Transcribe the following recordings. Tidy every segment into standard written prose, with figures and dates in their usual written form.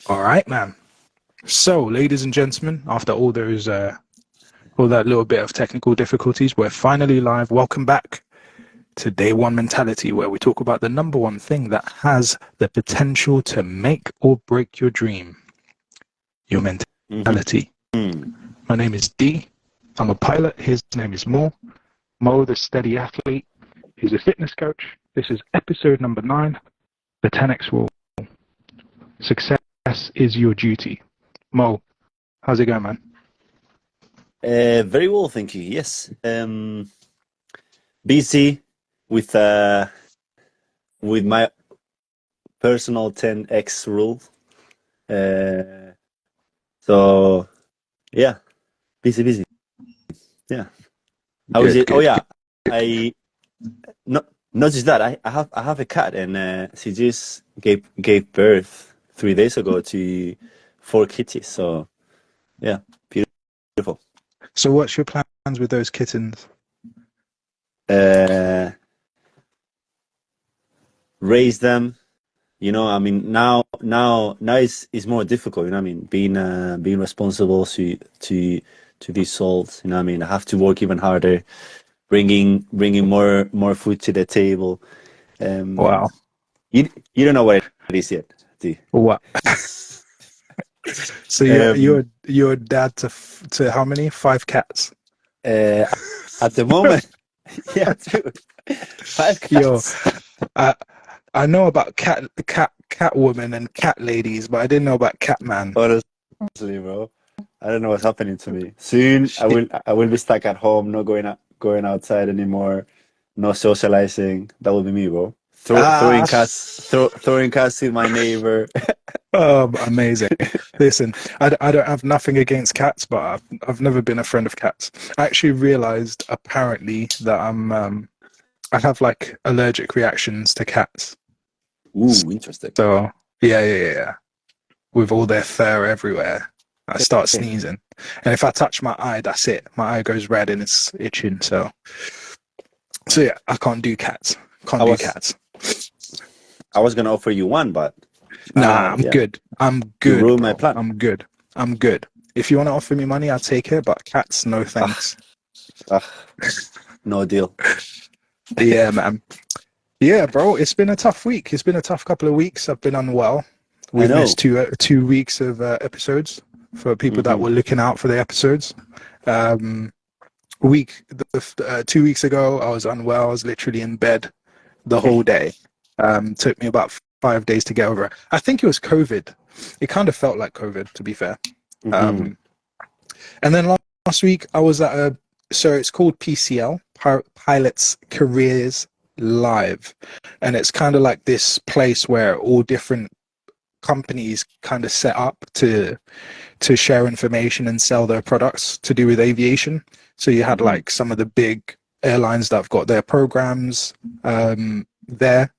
All right, man. So, ladies and gentlemen, after all those, all that little bit of technical difficulties, we're finally live. Welcome back to Day One Mentality, where we talk about the number one thing that has the potential to make or break your dream, your mentality. My name is D. I'm a pilot. His name is Mo. Mo, the steady athlete. He's a fitness coach. This is episode number 9, the 10x rule. Success is your duty. Mo, how's it going, man? Very well, thank you. Yes, busy with my personal 10x rule. So yeah, busy. Yeah. How is it? Oh yeah, I not just that. I have a cat, and she just gave birth 3 days ago to 4 kitties. So yeah, beautiful. So what's your plans with those kittens? Raise them. You know, I mean, now it's more difficult. You know, what I mean, being responsible to these souls. You know, what I mean, I have to work even harder, bringing more food to the table. Wow. You don't know what it is yet, do you? What? So you're a dad to how many? 5 cats. At the moment, yeah, true. 5 Yo, cats. I know about cat women and cat ladies, but I didn't know about cat man. Honestly, bro, I don't know what's happening to me. Soon, I will be stuck at home, not going outside anymore, no socializing. That will be me, bro. Throwing cats to my neighbor. Oh, amazing. Listen, I don't have nothing against cats, but I've never been a friend of cats. I actually realized apparently that I have like allergic reactions to cats. Ooh, interesting. So yeah. With all their fur everywhere, I start sneezing, and if I touch my eye, that's it. My eye goes red and it's itching. So yeah, I can't do cats. Can't do cats. I was gonna offer you one, but Nah, I'm good. I'm you good, ruined bro. my plan. I'm good. If you want to offer me money, I'll take it. But cats, no thanks. No deal. Yeah, man. Yeah, bro. It's been a tough week. It's been a tough couple of weeks. I've been unwell. We've missed 2 weeks of episodes for people that were looking out for the episodes. 2 weeks ago, I was unwell. I was literally in bed the whole day. Took me about 5 days to get over it. I think it was COVID. It kind of felt like COVID, to be fair. And then last week, I was at so it's called PCL, Pilots Careers Live. And it's kind of like this place where all different companies kind of set up to share information and sell their products to do with aviation. So you had like some of the big airlines that have got their programs there.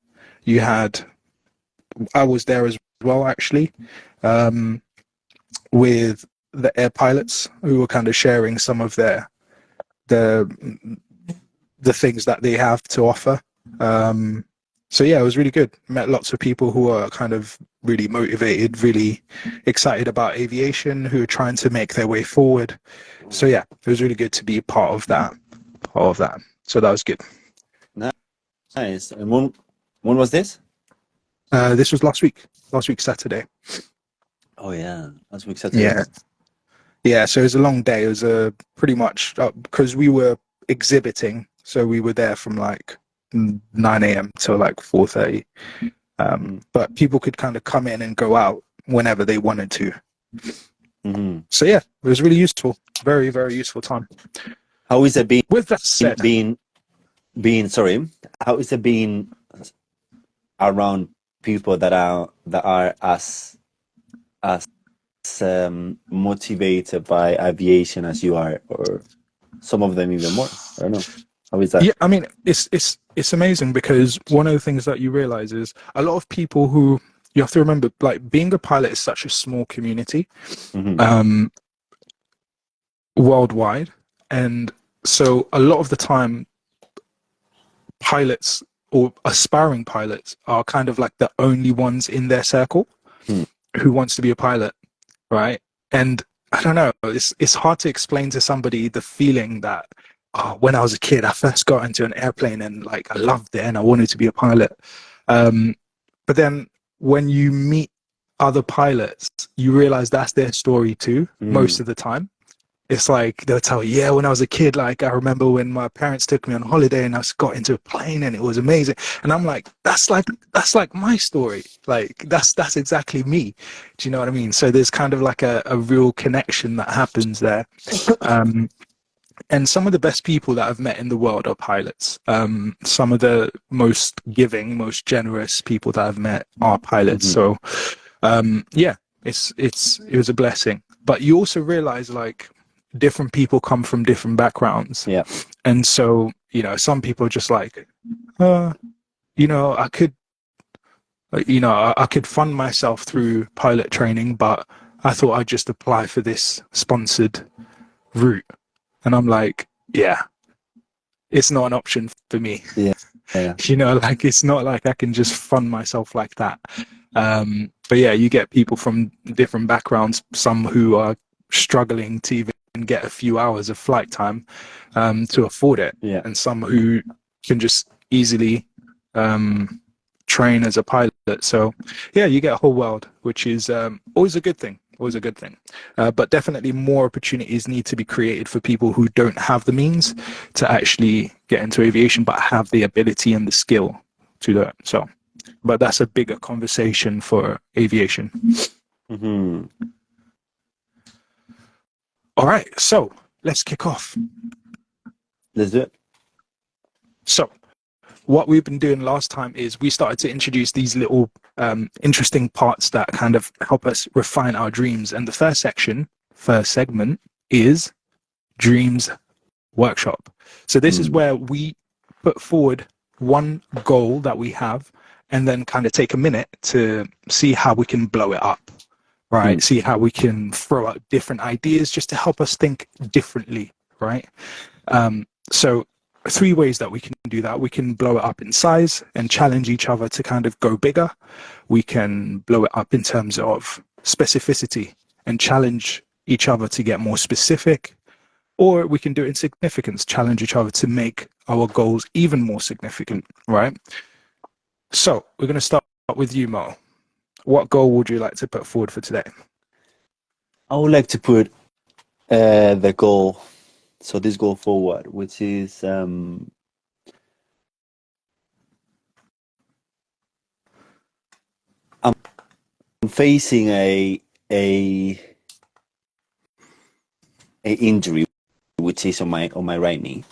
I was there as well, actually, with the air pilots who were kind of sharing some of the things that they have to offer. So yeah, it was really good. Met lots of people who are kind of really motivated, really excited about aviation, who are trying to make their way forward. So yeah, it was really good to be part of that. So that was good. Nice. And when was this? This was last week Saturday. Oh yeah, last week Saturday. Yeah. So it was a long day. It was pretty much because we were exhibiting, so we were there from like 9 a.m. till like 4:30. But people could kind of come in and go out whenever they wanted to. So yeah, it was really useful. Very, very useful time. How is it being? With that said, how is it being around people that are as motivated by aviation as you are, or some of them even more? I don't know. How is that? Yeah, I mean, it's amazing because one of the things that you realize is a lot of people who you have to remember, like being a pilot is such a small community worldwide, and so a lot of the time pilots or aspiring pilots are kind of like the only ones in their circle. who wants to be a pilot, right? And I don't know, it's hard to explain to somebody the feeling that, oh, when I was a kid, I first got into an airplane and like I loved it and I wanted to be a pilot. But then when you meet other pilots, you realize that's their story too, most of the time. It's like they'll tell you, yeah, when I was a kid, like I remember when my parents took me on holiday and I got into a plane and it was amazing. And I'm like, that's like my story. Like that's exactly me. Do you know what I mean? So there's kind of like a real connection that happens there. And some of the best people that I've met in the world are pilots. Some of the most giving, most generous people that I've met are pilots. So yeah, it was a blessing. But you also realize like different people come from different backgrounds. Yeah. And so, you know, some people are just like, you know, I could fund myself through pilot training, but I thought I'd just apply for this sponsored route. And I'm like, yeah, it's not an option for me. Yeah. You know, like it's not like I can just fund myself like that. But yeah, you get people from different backgrounds, some who are struggling to even get a few hours of flight time to afford it, and some who can just easily train as a pilot. So yeah, you get a whole world, which is always a good thing. Always a good thing. But definitely more opportunities need to be created for people who don't have the means to actually get into aviation, but have the ability and the skill to do it. So, but that's a bigger conversation for aviation. All right, so let's kick off. Let's do it. So what we've been doing last time is we started to introduce these little interesting parts that kind of help us refine our dreams. And the first segment is Dreams Workshop. So this is where we put forward one goal that we have and then kind of take a minute to see how we can blow it up, right? See how we can throw out different ideas just to help us think differently, right? So 3 ways that we can do that. We can blow it up in size and challenge each other to kind of go bigger. We can blow it up in terms of specificity and challenge each other to get more specific. Or we can do it in significance, challenge each other to make our goals even more significant, right? So we're going to start with you, Mo. What goal would you like to put forward for today? I would like to put the goal, so this goal forward, which is I'm facing a injury, which is on my right knee.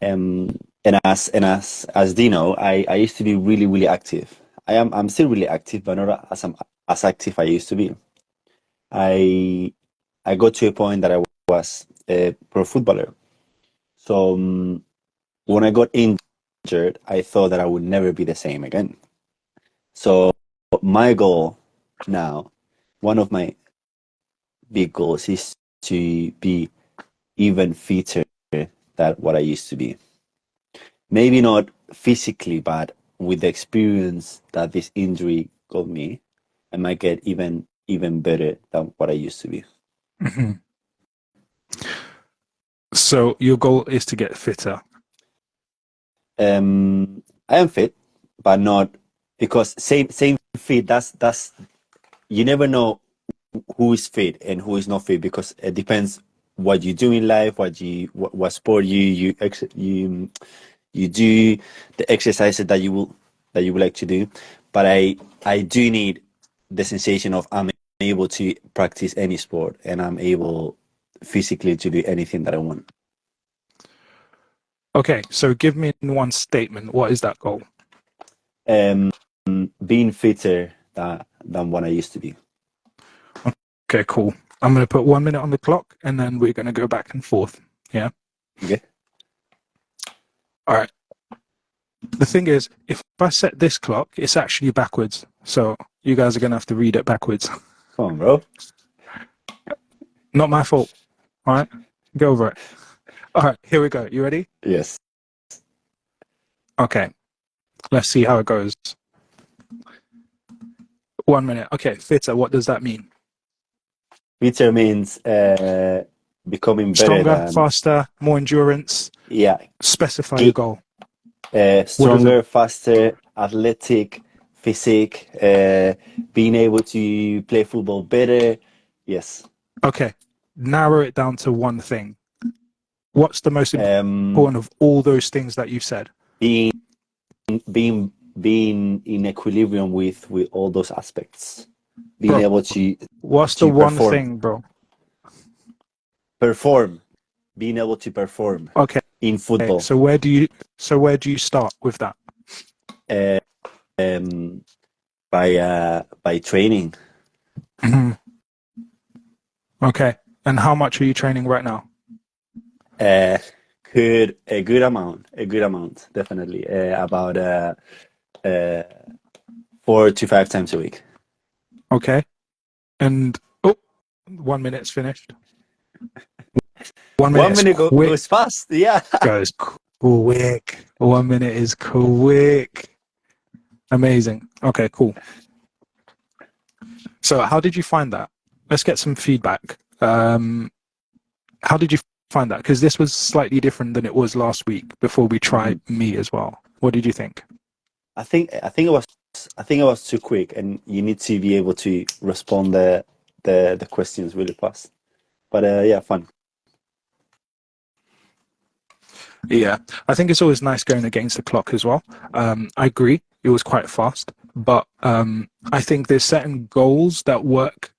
And as Dino, I used to be really active. I'm still really active, but not as active I used to be. I got to a point that I was a pro footballer. So when I got injured, I thought that I would never be the same again. So my goal now, one of my big goals, is to be even fitter than what I used to be. Maybe not physically, but with the experience that this injury got me, I might get even better than what I used to be. So your goal is to get fitter. I am fit, but not because same fit. That's you never know who is fit and who is not fit, because it depends what you do in life, what sport you do, the exercises that you would like to do. But I do need the sensation of I'm able to practice any sport and I'm able physically to do anything that I want. Okay, so give me in one statement. What is that goal? Being fitter than what I used to be. Okay, cool. I'm going to put 1 minute on the clock and then we're going to go back and forth. Yeah. Okay. All right. The thing is, if I set this clock, it's actually backwards. So you guys are going to have to read it backwards. Come on, bro. Not my fault. All right. Go over it. All right. Here we go. You ready? Yes. Okay. Let's see how it goes. 1 minute. Okay, fitter. What does that mean? Fitter means becoming better Stronger, than, faster, more endurance. yeah, Specify your goal. What is it? stronger, faster, athletic, physique, being able to play football better. Yes. Okay, narrow it down to one thing. What's the most Um, important of all those things that you said? being being in equilibrium with all those aspects. Being Bro, able what's the to one perform. thing, bro? Perform. Being able to perform Okay, in football. so where do you start with that? Uh, um, by training. Okay, and how much are you training right now? Uh, a good amount, definitely. About uh, 4 to 5 times a week. Okay, and oh, 1 minute's finished. 1 minute One is minute quick, goes fast. Yeah. goes quick. 1 minute is quick. Amazing. Okay, cool. So, how did you find that? Let's get some feedback. How did you find that? Because this was slightly different than it was last week before we tried me as well. What did you think? I think it was too quick, and you need to be able to respond the questions really fast. But yeah, fun. Yeah, I think it's always nice going against the clock as well. I agree, it was quite fast, but I think there's certain goals that work,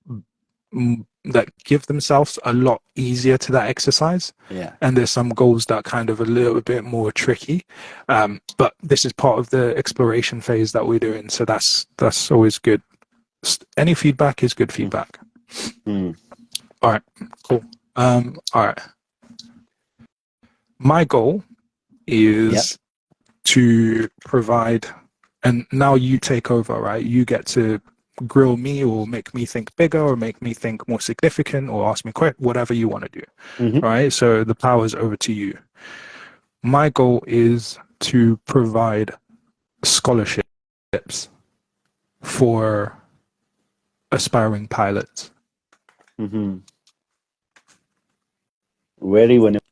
that give themselves a lot easier to that exercise. Yeah. And there's some goals that are kind of a little bit more tricky. But this is part of the exploration phase that we're doing, so that's always good. Any feedback is good feedback. Mm. All right, cool. All right. My goal Yeah. is to provide, and now you take over, right? You get to grill me or make me think bigger or make me think more significant or ask me whatever you want to do. Mm-hmm. All right, so the power's over to you. My goal is to provide scholarships for aspiring pilots. Mm-hmm. Ready whenever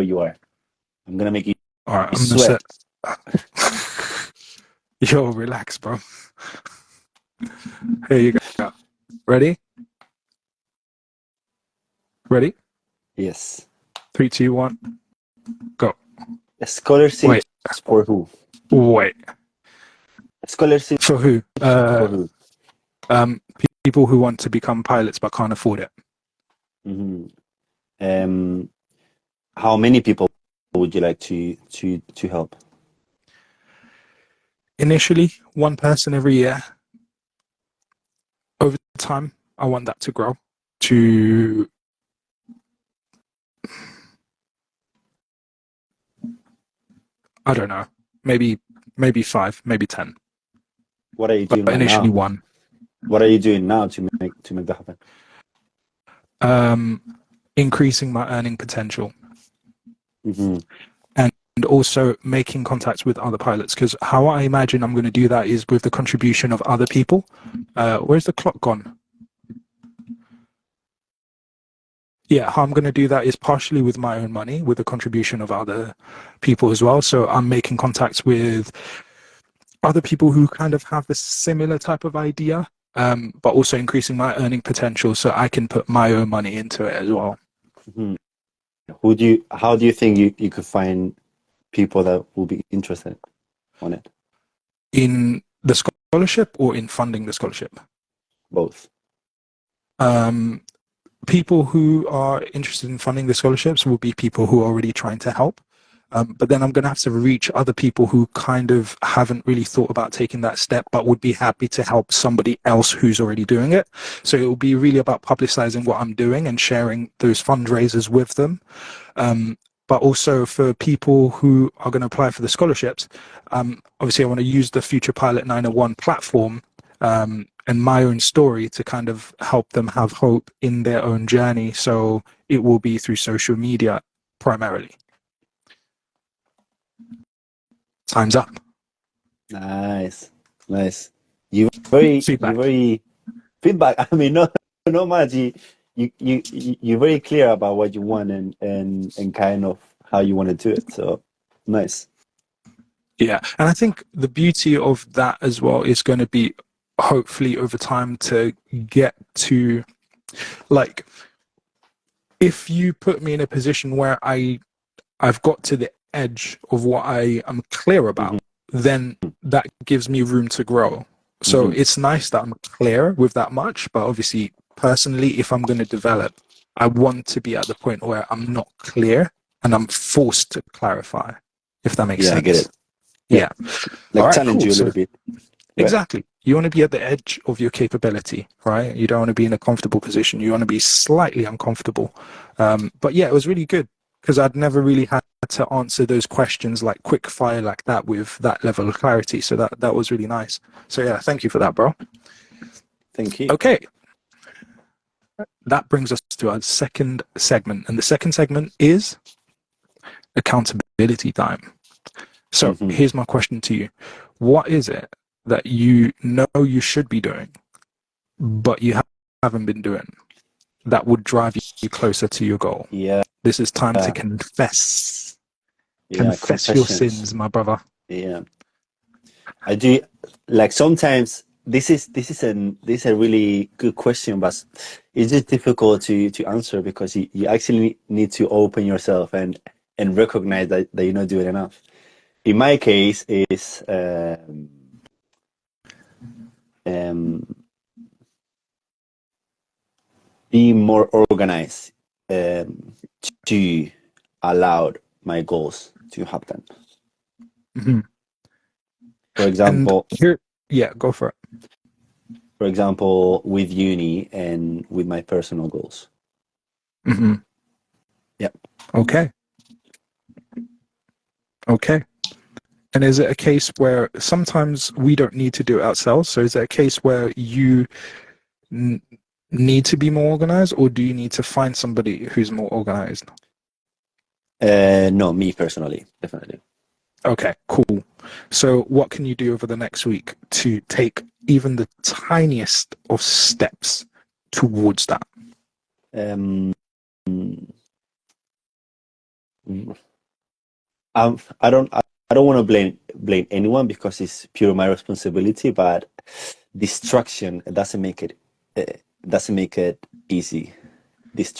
you are. I'm gonna make you All right, I'm gonna sweat. set. Yo, relax, bro. Here you go. Ready? Ready? Yes. 3, 2, 1, go. Scholarships Wait, for who? wait. Scholarships For who? for who? Um, people who want to become pilots but can't afford it. Mm-hmm. How many people would you like to help? Initially, one person every year. Over time, I want that to grow to, I don't know, maybe 5, maybe 10. What are you But doing right initially now? one. What are you doing now to make that happen? Increasing my earning potential. Mm-hmm. And also making contacts with other pilots, because how I imagine I'm going to do that is with the contribution of other people. Where's the clock gone? Yeah, how I'm going to do that is partially with my own money, with the contribution of other people as well. So I'm making contacts with other people who kind of have the similar type of idea, but also increasing my earning potential so I can put my own money into it as well. Mm-hmm. How do you think you could find people that will be interested on it? In the scholarship or in funding the scholarship? Both. Um, People who are interested in funding the scholarships will be people who are already trying to help. But then I'm going to have to reach other people who kind of haven't really thought about taking that step, but would be happy to help somebody else who's already doing it. So it will be really about publicizing what I'm doing and sharing those fundraisers with them. But also for people who are going to apply for the scholarships, obviously I want to use the Future Pilot 901 platform, and my own story to kind of help them have hope in their own journey. So it will be through social media primarily. Time's up. Nice. you Feedback. very feedback. I mean, not much. You're very clear about what you want and kind of how you want to do it. So nice. Yeah, and I think the beauty of that as well is going to be hopefully over time to get to, like, if you put me in a position where I've got to the edge of what I am clear Hmm. about, then that gives me room to grow. So Hmm. it's nice that I'm clear with that much, but obviously, personally, if I'm going to develop, I want to be at the point where I'm not clear and I'm forced to clarify, if that makes Yeah, I get sense. it. Yeah, Yeah. All like right, challenge cool. you a So little bit, right? exactly. You want to be at the edge of your capability, right? You don't want to be in a comfortable position. You want to be slightly uncomfortable. But yeah, it was really good because I'd never really had to answer those questions like quick fire like that with that level of clarity. So that was really nice. So yeah, thank you for that, bro. Thank you. Okay, that brings us to our second segment. And the second segment is accountability time. So Hmm. here's my question to you. What is it that you know you should be doing, but you haven't been doing, that would drive you closer to your goal? Yeah, This is time to confess. yeah. Confess your Confessions. sins, my brother. Yeah, I do. Like sometimes this is a really good question, but it's just difficult to answer because you actually need to open yourself and recognize that you're not doing enough. In my case, is um, being more organized um, to allow my goals to happen. Hmm. For And example, here, yeah, go for it. with uni and with my personal goals. Hmm. Yeah. Okay. Okay. And is it a case where sometimes we don't need to do it ourselves? So is it a case where you n- need to be more organized, or do you need to find somebody who's more organized? No, me personally, definitely. Okay, cool. So what can you do over the next week to take even the tiniest of steps towards that? Um, I don't want to blame anyone because it's pure my responsibility. But distraction uh, doesn't make it easy.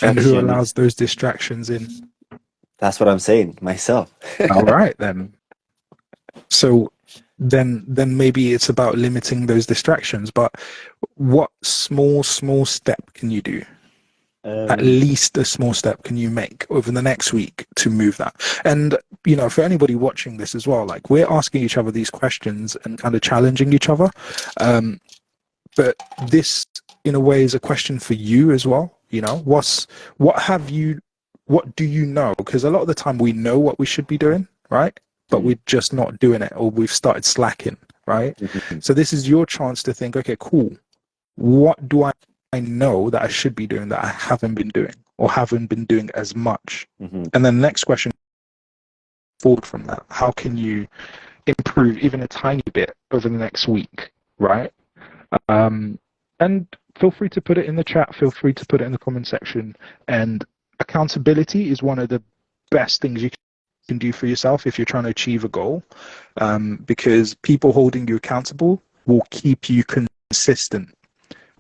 And who Distraction is allows those distractions in? that's what I'm saying myself. All right, then. So then maybe it's about limiting those distractions. But what small step can you do? At um, least a small step can you make over the next week to move that? And for anybody watching this as well, like, we're asking each other these questions and kind of challenging each other. Um, but this, in a way, is a question for you as well. What have you, what do you know? Because a lot of the time we know what we should be doing, right? But mm, we're just not doing it, or we've started slacking, right? mhm, So this is your chance to think, okay, cool. What do I know that I should be doing that I haven't been doing, or haven't been doing as much? mhm. And then the next question forward from that, how can you improve even a tiny bit over the next week, right? Um, and feel free to put it in the chat. Feel free to put it in the comment section. And accountability is one of the best things you can do for yourself if you're trying to achieve a goal, because people holding you accountable will keep you consistent.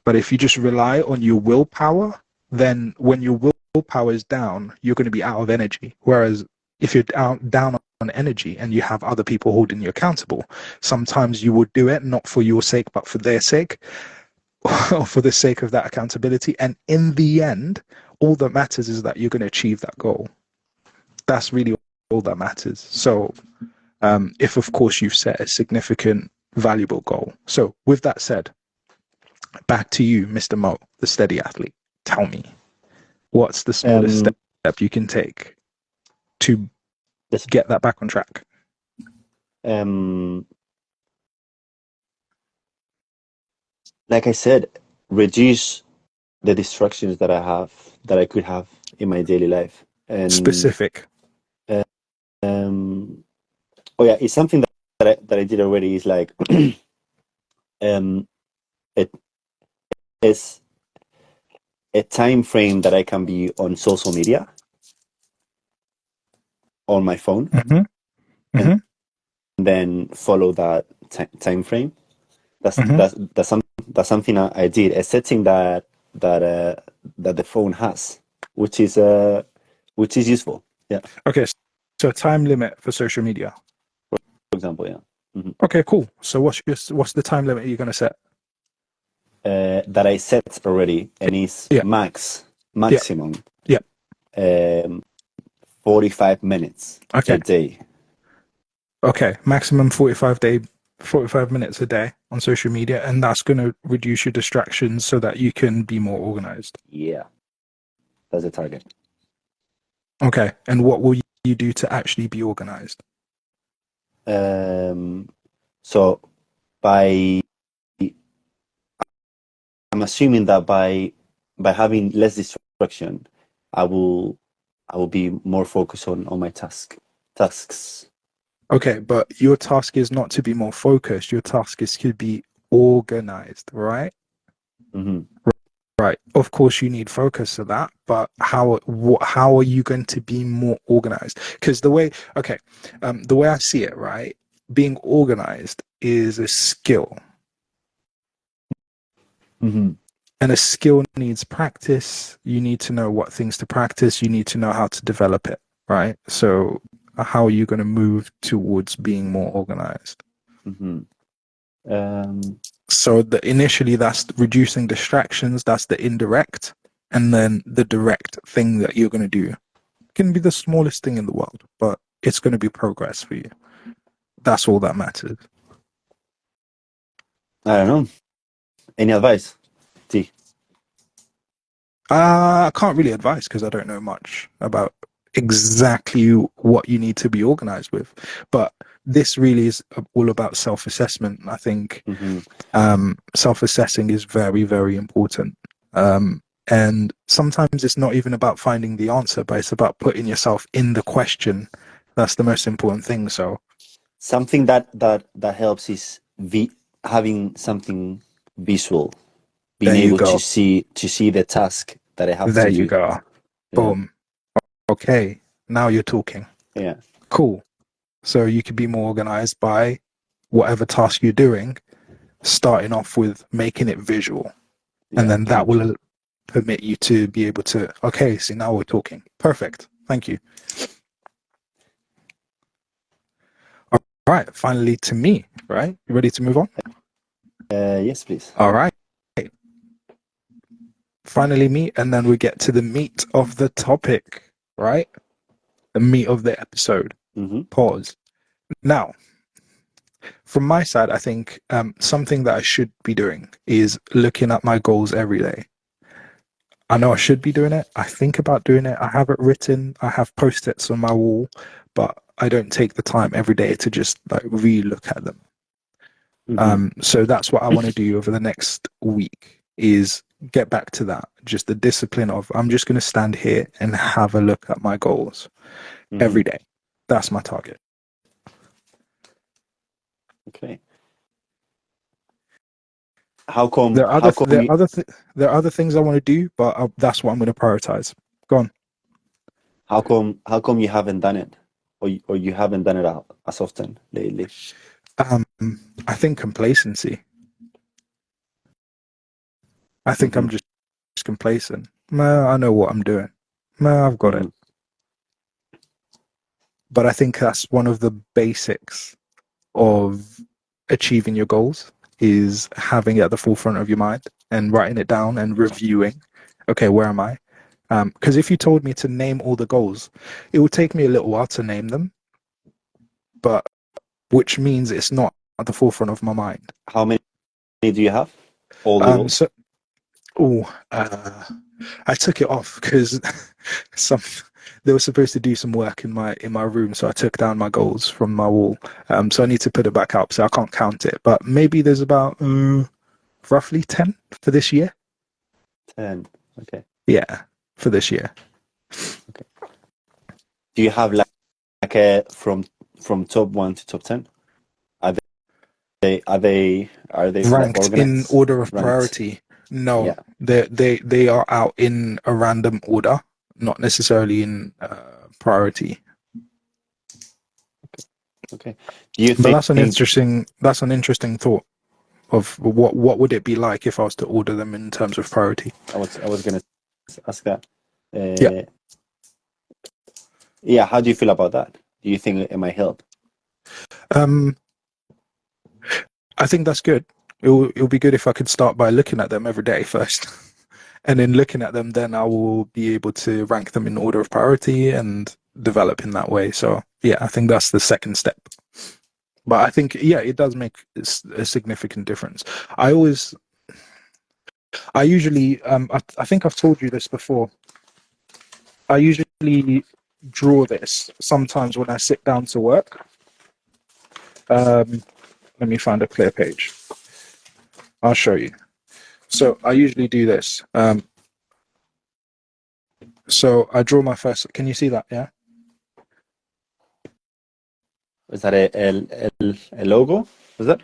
But if you just rely on your willpower, then when your willpower is down, you're going to be out of energy. Whereas if you're down on energy and you have other people holding you accountable, sometimes you would do it not for your sake, but for their sake, or for the sake of that accountability. And in the end, all that matters is that you're going to achieve that goal. That's really all that matters. So, if of course you've set a significant, valuable goal. So, with that said, back to you, Mr. Mo, the steady athlete. Tell me, what's the smallest Um, step you can take to this, get that back on track? um, like I said, reduce the distractions that I could have in my daily life. And Specific. um, oh yeah, it's something that I did already. Is like it is a time frame that I can be on social media on my phone, Mm-hmm. and Mm-hmm. then follow that time frame. That's Mm-hmm. that's that's, some, that's something I did. A setting that the phone has, which is useful. Yeah, Okay, so time limit for social media. for example, yeah. Hmm. Okay, cool. So what's the time limit you're gonna set? That I set already, and is Yeah, yeah, maximum yeah. um, 45 minutes a Okay, day. okay. Maximum 45 minutes a day on social media, and that's gonna reduce your distractions so that you can be more organized. Yeah, that's the target. Okay, and what will you do to actually be organized? So by I'm assuming that by having less distraction, I will I will be more focused on my tasks. Okay, but your task is not to be more focused. Your task is to be organized, right? Hmm. Right. Of course, you need focus for that, but how are you going to be more organized? Because the way I see it, right, being organized is a skill, Hmm. and a skill needs practice. You need to know what things to practice. You need to know how to develop it, right? So, how are you going to move towards being more organized? Hmm. Um, So initially that's reducing distractions, that's the indirect, and then the direct thing that you're going to do can be the smallest thing in the world, but it's going to be progress for you. That's all that matters. I don't know. Any advice? T. I can't really advise because I don't know much about exactly what you need to be organized with, but this really is all about self-assessment. I think Hmm. self-assessing is very, very important. And sometimes it's not even about finding the answer, but it's about putting yourself in the question. That's the most important thing. So Something that helps is having something visual, being there you able to go. see the task that I have There to you do. go. Yeah, Boom. Okay. Now you're talking. yeah, Cool. So you could be more organized by whatever task you're doing, starting off with making it visual. And yeah. then that will permit you to be able to, okay, see, now we're talking. Perfect. Thank you. All right. Finally, to me, right? You ready to move on? Yes, please. All right. Finally, me. And then we get to the meat of the topic, right? The meat of the episode. Hmm. Pause. Now, from my side, I think something that I should be doing is looking at my goals every day. I know I should be doing it. I think about doing it. I have it written. I have post-its on my wall, but I don't take the time every day to just like re-look at them. Hmm. So that's what I want to do over the next week is get back to that. Just the discipline of I'm just going to stand here and have a look at my goals Hmm. every day. That's my target. Okay. How come? There are How other come you? there are other things I want to do, but that's what I'm going to prioritize. Go on. How come? How come you haven't done it, or you haven't done it as often lately? Um, I think complacency. I think Hmm. I'm just complacent. No, I know what I'm doing. No, I've got it. Hmm. But I think that's one of the basics of achieving your goals is having it at the forefront of your mind and writing it down and reviewing. Okay, where am I? Because if you told me to name all the goals, it would take me a little while to name them, but which means it's not at the forefront of my mind. How many do you have? All the Um, goals? so, oh, I took it off because some they were supposed to do some work in my room, so I took down my goals from my wall. So I need to put it back up, so I can't count it. But maybe there's about roughly 10 for this year. 10. Okay. Yeah, for this year. Okay. Do you have like a from top 1 to top 10? Are like Ranked in organized, order of ranked? priority. No, Yeah. they are out in a random order, not necessarily in priority. Okay. Do you But think? that's an interesting thought of what would it be like if I was to order them in terms of priority. I was gonna ask that. Yeah. Yeah. How do you feel about that? Do you think it might help? Um, I think that's good. It'll be good if I could start by looking at them every day first. And then looking at them, then I will be able to rank them in order of priority and develop in that way. So yeah, I think that's the second step. But I think, yeah, it does make a significant difference. I usually, I think I've told you this before. I usually draw this sometimes when I sit down to work. Let me find a clear page. I'll show you. So I usually do this. So I draw my first. Can you see that? Yeah. Is that a logo? Is that?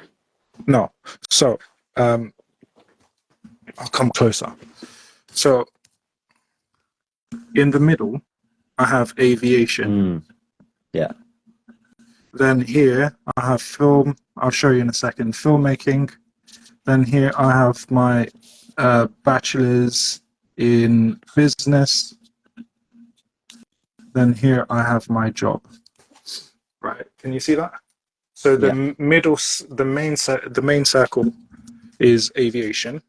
No. So I'll come closer. So in the middle, I have aviation. Yeah. Then here I have film. I'll show you in a second. Filmmaking. Then here I have my bachelor's in business. Then here I have my job. Right? Can you see that? So the middle, the main circle is aviation.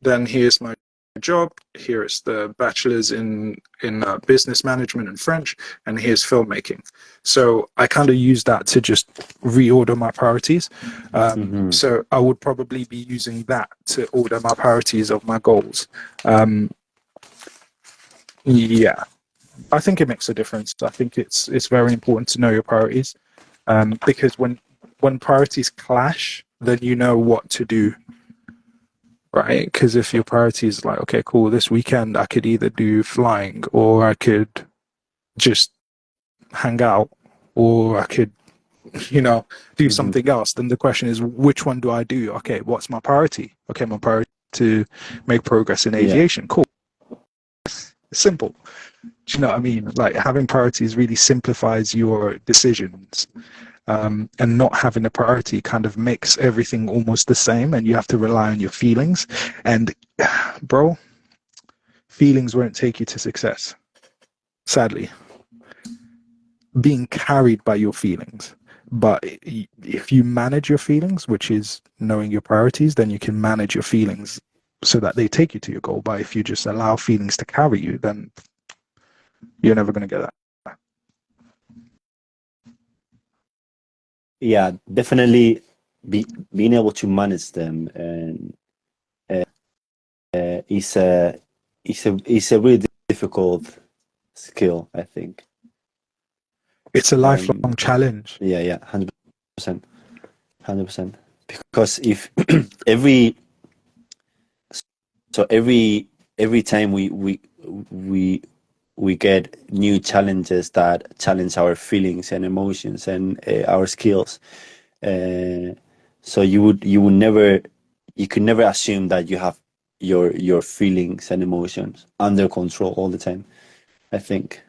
Then here's my job. Here is the bachelor's in business management and French, and here's filmmaking. So I kind of use that to just reorder my priorities. So I would probably be using that to order my priorities of my goals. Yeah, I think it makes a difference. I think it's very important to know your priorities, because when priorities clash, then you know what to do. Right, because if your priority is like, okay, cool, this weekend I could either do flying or I could just hang out or I could, do something else, then the question is, which one do I do? Okay, what's my priority? Okay, my priority to make progress in Yeah. aviation. Cool. Simple. Do you know what I mean? Like having priorities really simplifies your decisions. And not having a priority kind of makes everything almost the same, and you have to rely on your feelings. And bro, feelings won't take you to success, sadly. Being carried by your feelings. But if you manage your feelings, which is knowing your priorities, then you can manage your feelings so that they take you to your goal. But if you just allow feelings to carry you, then you're never going to get that. Yeah, definitely being able to manage them and is a really difficult skill, I think. It's a lifelong challenge. Yeah, 100%, 100%. Because if every time we get new challenges that challenge our feelings and emotions and our skills, so you could never assume that you have your feelings and emotions under control all the time, I think.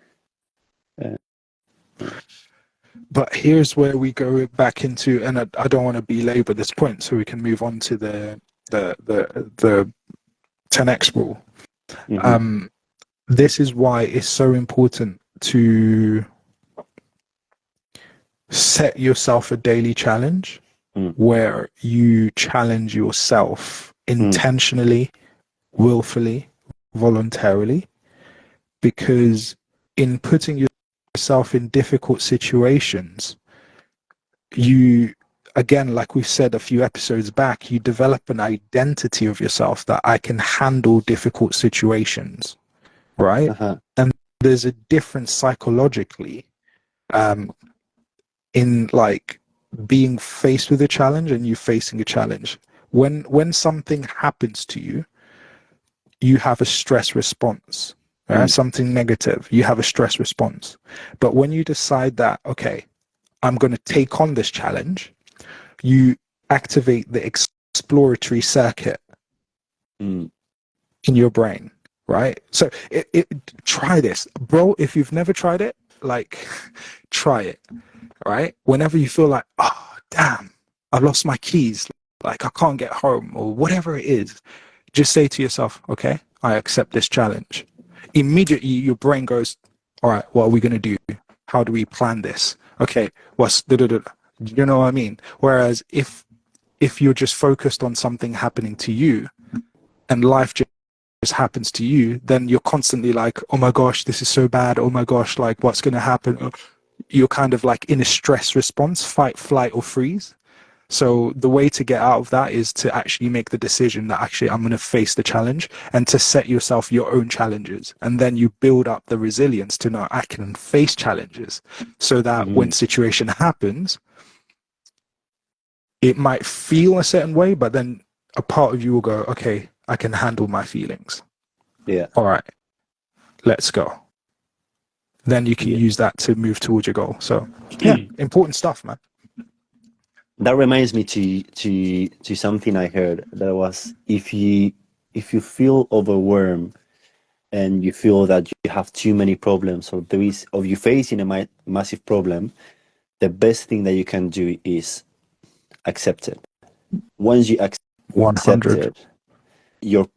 But here's where we go back into, and I don't want to belabor this point, so we can move on to the 10x rule. This is why it's so important to set yourself a daily challenge where you challenge yourself intentionally, willfully, voluntarily, because in putting yourself in difficult situations, you, again, like we said a few episodes back, you develop an identity of yourself that I can handle difficult situations, right? And there's a difference psychologically in like being faced with a challenge and you facing a challenge. When something happens to you, you have a stress response. Something negative, you have a stress response. But when you decide that, okay, I'm going to take on this challenge, you activate the exploratory circuit Mm. in your brain, right? So try this, bro. If you've never tried it, like, try it, right? Whenever you feel like, oh, damn, I lost my keys, like I can't get home, or whatever it is, just say to yourself, okay, I accept this challenge. Immediately, your brain goes, all right, what are we going to do? How do we plan this? Okay, what's da-da-da? You know what I mean? Whereas if you're just focused on something happening to you and life just happens to you, then you're constantly like, oh my gosh, this is so bad. Oh my gosh, like what's going to happen? You're kind of like in a stress response, fight, flight, or freeze. So the way to get out of that is to actually make the decision that actually I'm going to face the challenge, and to set yourself your own challenges. And then you build up the resilience to know I can face challenges, so that when situation happens, it might feel a certain way, but then a part of you will go, okay, I can handle my feelings. Yeah. All right, let's go. Then you can use that to move towards your goal. So yeah, important stuff, man. That reminds me to something I heard, that was, if you feel overwhelmed and you feel that you have too many problems, or you're facing a massive problem, the best thing that you can do is accept it. Once you accept 100. it, your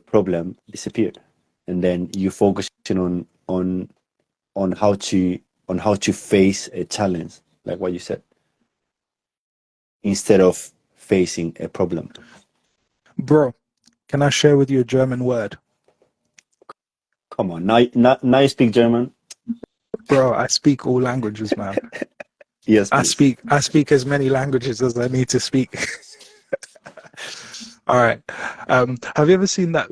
problem disappeared, and then you focusing on how to face a challenge, like what you said, instead of facing a problem. Bro, can I share with you a German word? Come on, now you speak German. Bro, I speak all languages, man. Yes, I please. speak as many languages as I need to speak. All right. Have you ever seen that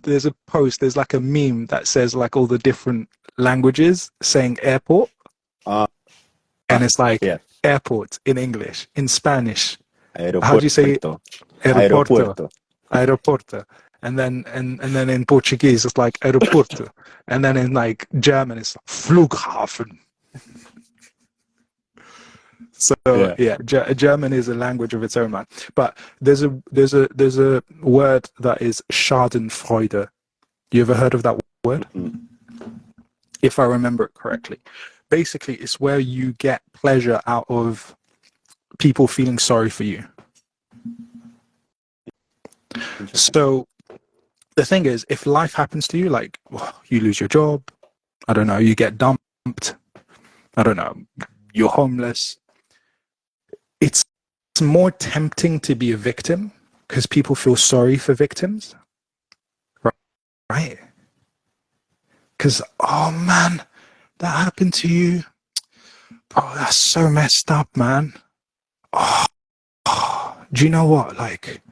there's a post, there's like a meme that says like all the different languages saying airport, and it's like Yeah. airport in English, in Spanish. How do you say Aeropuerto. aeroporto? Aeropuerto. Aeroporto. And then in Portuguese it's like aeroporto. And then in like German it's like Flughafen. So Yeah. yeah, German is a language of its own, man. But there's a word that is schadenfreude. You ever heard of that word? Mm-hmm. If I remember it correctly, basically it's where you get pleasure out of people feeling sorry for you. So the thing is, if life happens to you, like you lose your job, I don't know, you get dumped, I don't know, you're homeless, it's more tempting to be a victim because people feel sorry for victims, right? Because, oh man, that happened to you. Bro, that's so messed up, man. Oh, do you know what? Like,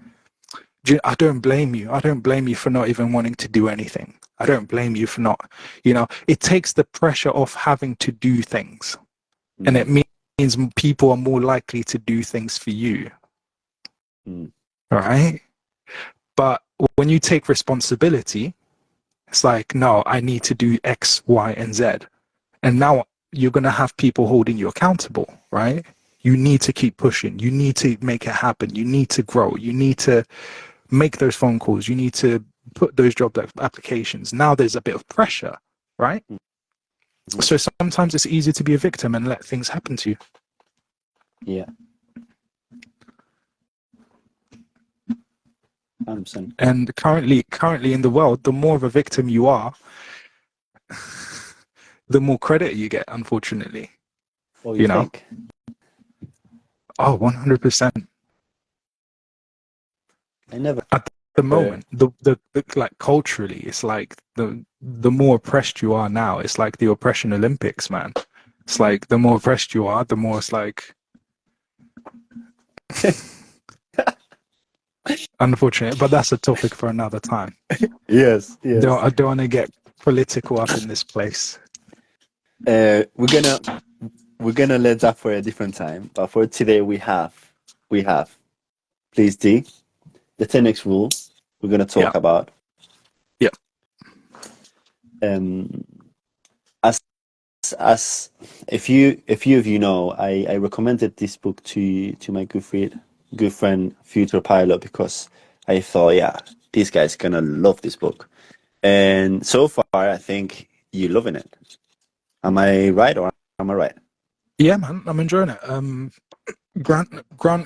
I don't blame you. I don't blame you for not even wanting to do anything. I don't blame you for not, it takes the pressure off having to do things. And it means people are more likely to do things for you. All right. But when you take responsibility, it's like, no, I need to do X, Y, and Z. And now you're going to have people holding you accountable, right? You need to keep pushing. You need to make it happen. You need to grow. You need to make those phone calls. You need to put those job applications. Now there's a bit of pressure, right? So sometimes it's easy to be a victim and let things happen to you. Yeah. 100%. And currently in the world, the more of a victim you are, the more credit you get, unfortunately. Oh, you think? Oh, 100%. I never. At the moment, the like culturally, it's like the more oppressed you are now, it's like the oppression Olympics, man. It's like the more oppressed you are, the more it's like unfortunate. But that's a topic for another time. Yes. I don't want to get political up in this place. We're gonna let that for a different time. But for today, we have. Please, D, the 10x rule. We're gonna talk about. Yeah. As as a few of you know, I recommended this book to my good friend, future pilot, because I thought, yeah, this guy's gonna love this book. And so far, I think you're loving it. Am I right or am I right? Yeah, man, I'm enjoying it. Grant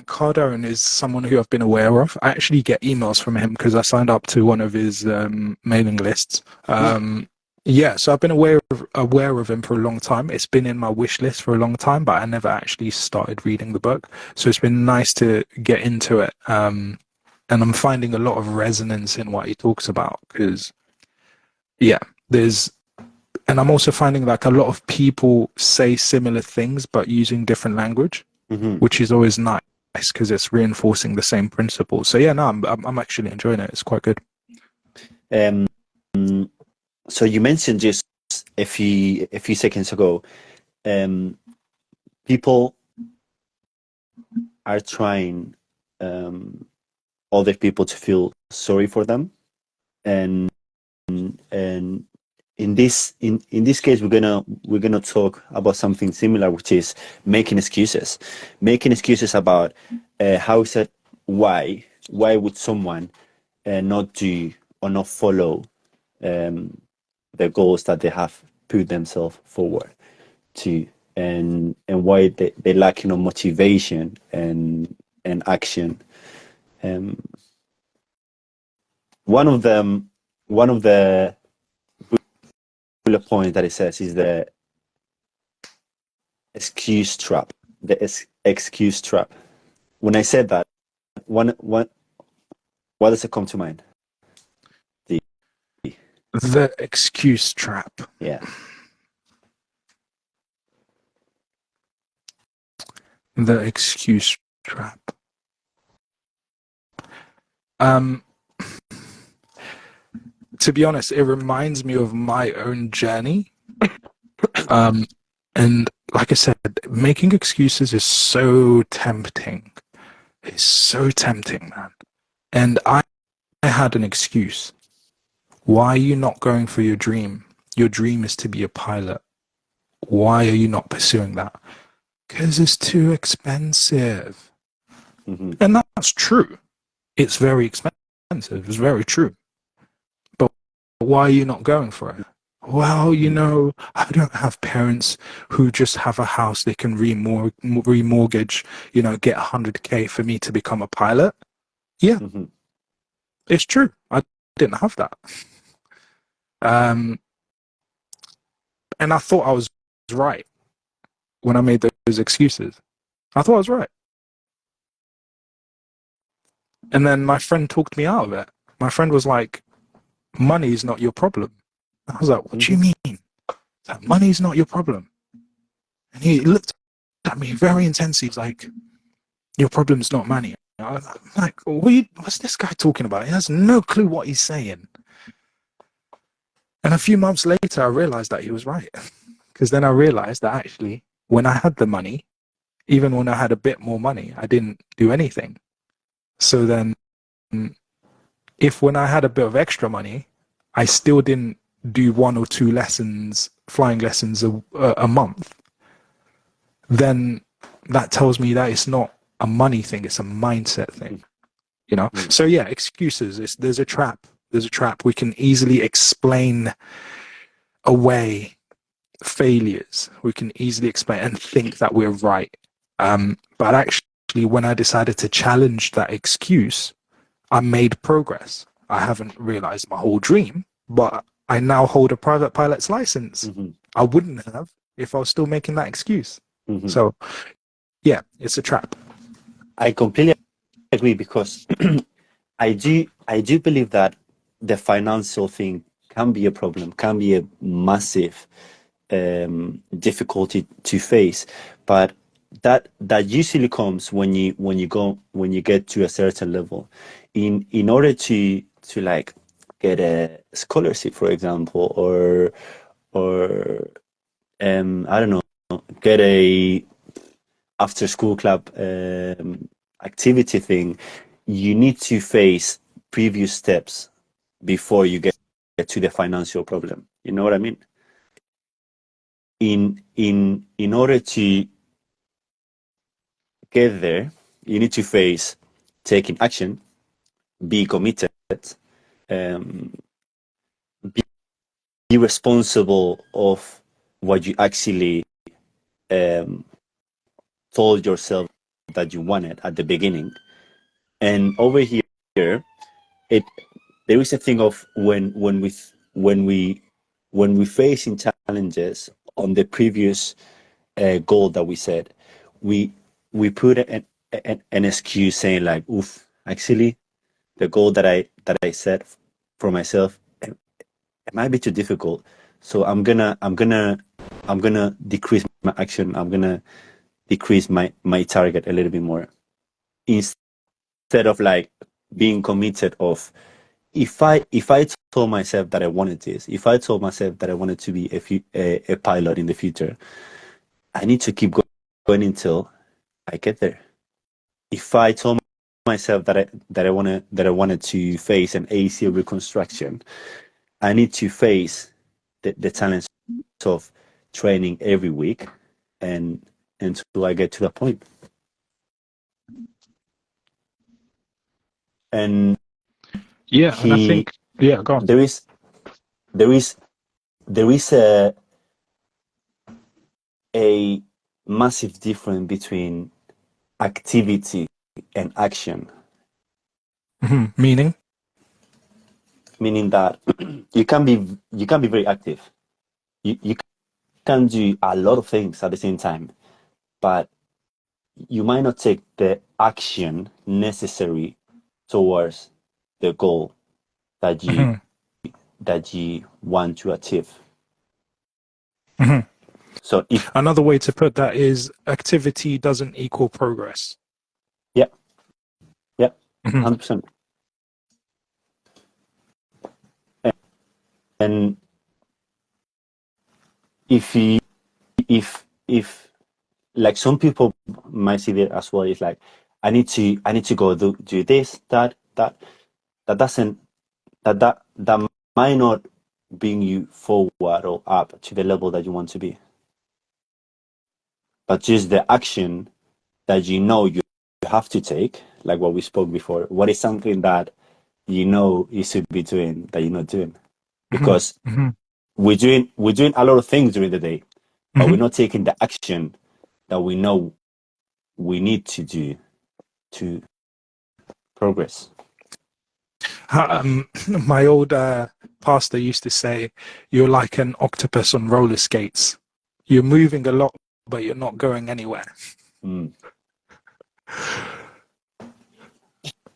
Cardone is someone who I've been aware of. I actually get emails from him because I signed up to one of his mailing lists. Yeah, so I've been aware of him for a long time. It's been in my wish list for a long time, but I never actually started reading the book. So it's been nice to get into it. And I'm finding a lot of resonance in what he talks about because, yeah, and I'm also finding like a lot of people say similar things but using different language, which is always nice because it's reinforcing the same principle. So yeah, no, I'm actually enjoying it. It's quite good. Um, so you mentioned just a few seconds ago, people are trying other people to feel sorry for them, and and in this case we're gonna talk about something similar, which is making excuses about how is it, why would someone not do or not follow the goals that they have put themselves forward to, and why they lack, motivation and action. um one of the bullet points that it says is the excuse trap. Excuse trap. When I said that, what does it come to mind? The The excuse trap. Yeah. The excuse trap. Um, to be honest, it reminds me of my own journey. And like I said, making excuses is so tempting. It's so tempting, man. And I had an excuse. Why are you not going for your dream? Your dream is to be a pilot. Why are you not pursuing that? Because it's too expensive. And that's true. It's very expensive. It's very true. But why are you not going for it? Well, I don't have parents who just have a house they can remortgage, get 100K for me to become a pilot. Yeah, it's true. I didn't have that. And I thought I was right when I made those excuses. I thought I was right. And then my friend talked me out of it. My friend was like, money's not your problem. I was like, what do you mean? Like, money's not your problem. And he looked at me very intensely. He's like, your problem's not money. I'm like, what's this guy talking about? He has no clue what he's saying. And a few months later, I realized that he was right. Because then I realized that actually, when I had the money, even when I had a bit more money, I didn't do anything. So then, if when I had a bit of extra money, I still didn't do 1 or 2 flying lessons a month, then that tells me that it's not a money thing, it's a mindset thing, So yeah, excuses, there's a trap. We can easily explain away failures. We can easily explain and think that we're right. But actually, when I decided to challenge that excuse, I made progress. I haven't realized my whole dream, but I now hold a private pilot's license. I wouldn't have if I was still making that excuse. So, yeah, it's a trap. I completely agree, because I do believe that the financial thing can be a problem, can be a massive difficulty to face, but that usually comes when you get to a certain level. In order to like get a scholarship, for example, or I don't know, get a after school club activity thing, you need to face previous steps before you get to the financial problem. You know what I mean? in order to get there, you need to face taking action, be committed, um, be responsible of what you actually told yourself that you wanted at the beginning. And over here, it there is a thing of when we facing challenges on the previous goal that we set, we put an excuse saying like, "Oof, actually, the goal that I set for myself, it might be too difficult. So I'm gonna decrease my action. I'm gonna decrease my target a little bit more, instead of like being committed of, if I told myself that I wanted this, if I told myself that I wanted to be a pilot in the future, I need to keep going until I get there. If I told myself that I wanted to face an ACL reconstruction, I need to face the challenge of training every week and until I get to that point. And Yeah, and I think go on. there is a massive difference between activity and action. Meaning Meaning that you can be very active. You can do a lot of things at the same time, but you might not take the action necessary towards the goal that you want to achieve. So if another way to put that is activity doesn't equal progress. yeah 100%. And if like some people might see it as well, it's like I need to go do this, that doesn't that might not bring you forward or up to the level that you want to be, but just the action that you have to take, like what we spoke before. What is something that you should be doing that you're not doing? Because we're doing a lot of things during the day, but we're not taking the action that we know we need to do to progress. My old pastor used to say, "You're like an octopus on roller skates. You're moving a lot, but you're not going anywhere."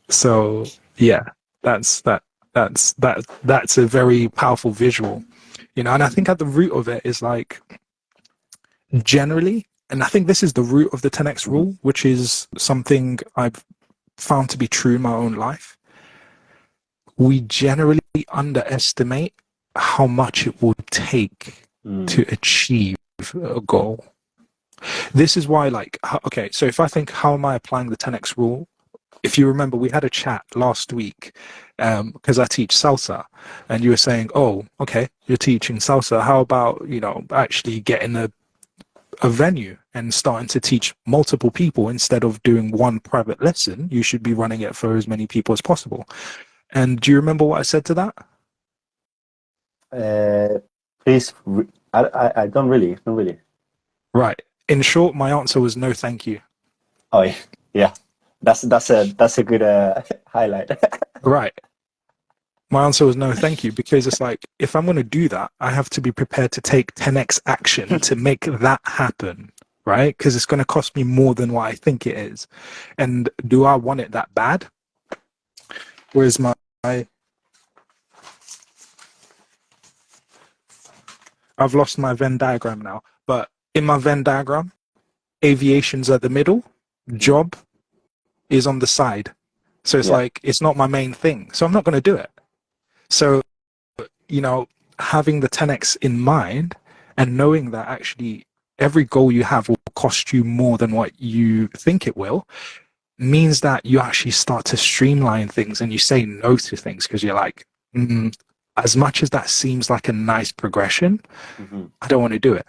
So yeah, that's a very powerful visual, and I think at the root of it is like, generally, and I think this is the root of the 10x rule, which is something I've found to be true in my own life. We generally underestimate how much it will take to achieve a goal. This is why, like, okay, so if I think, how am I applying the 10x rule? If you remember, we had a chat last week because I teach salsa, and you were saying, "Oh, okay, you're teaching salsa. How about actually getting a venue and starting to teach multiple people instead of doing one private lesson? You should be running it for as many people as possible." And do you remember what I said to that? Please, I don't really. Right. In short, my answer was no, thank you. Oh yeah, that's a good highlight. Right. My answer was no, thank you, because it's like, if I'm going to do that, I have to be prepared to take 10x action to make that happen, right? Because it's going to cost me more than what I think it is. And do I want it that bad? Where's my... I've lost my Venn diagram now, but in my Venn diagram, aviation's at the middle, job is on the side. So it's like, it's not my main thing. So I'm not going to do it. So, having the 10x in mind and knowing that actually every goal you have will cost you more than what you think it will, means that you actually start to streamline things and you say no to things because you're like, as much as that seems like a nice progression, I don't want to do it.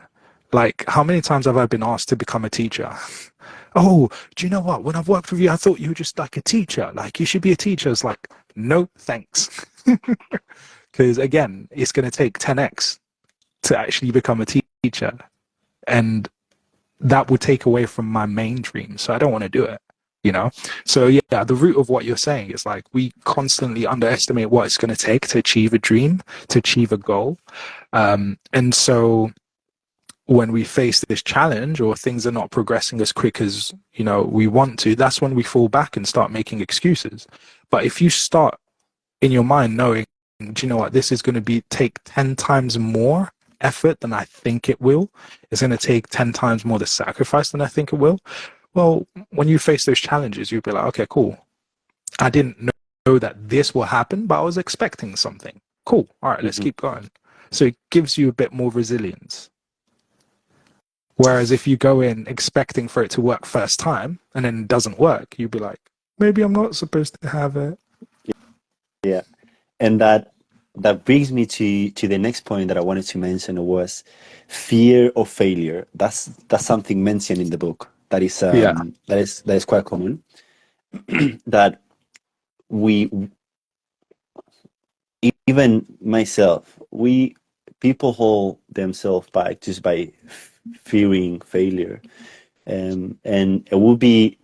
Like, how many times have I been asked to become a teacher? Oh, do you know what? When I've worked with you, I thought you were just like a teacher. Like, you should be a teacher. It's like, no, thanks. Because again, it's going to take 10x to actually become a teacher. And that would take away from my main dream. So I don't want to do it, you know? So yeah, the root of what you're saying is like, we constantly underestimate what it's going to take to achieve a dream, to achieve a goal. And so when we face this challenge or things are not progressing as quick as, you know, we want to, that's when we fall back and start making excuses. But if you start in your mind knowing, do you know what, this is going to be take 10 times more effort than I think it will. It's going to take 10 times more the sacrifice than I think it will. Well, when you face those challenges, you'll be like, okay, cool. I didn't know that this will happen, but I was expecting something. Cool. All right, let's keep going. So it gives you a bit more resilience. Whereas if you go in expecting for it to work first time and then it doesn't work, you'd be like, maybe I'm not supposed to have it. Yeah. And that brings me to the next point that I wanted to mention was fear of failure. That's something mentioned in the book. That is quite common. That even myself, people hold themselves back just by fearing failure, and it would be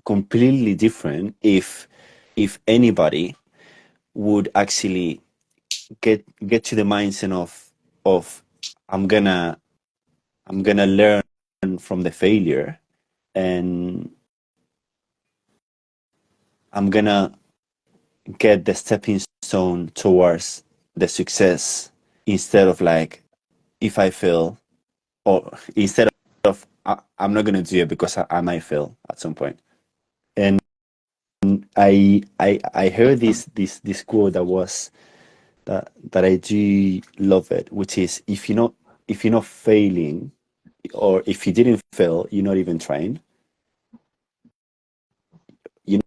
completely different if anybody would actually get to the mindset of I'm gonna learn from the failure, and I'm gonna get the stepping stone towards the success, instead of like, if I fail, or instead of I'm not gonna do it because I might fail at some point. And I heard this quote that I do love it, which is, if you're not failing, or if you didn't fail, you're not even trying. You're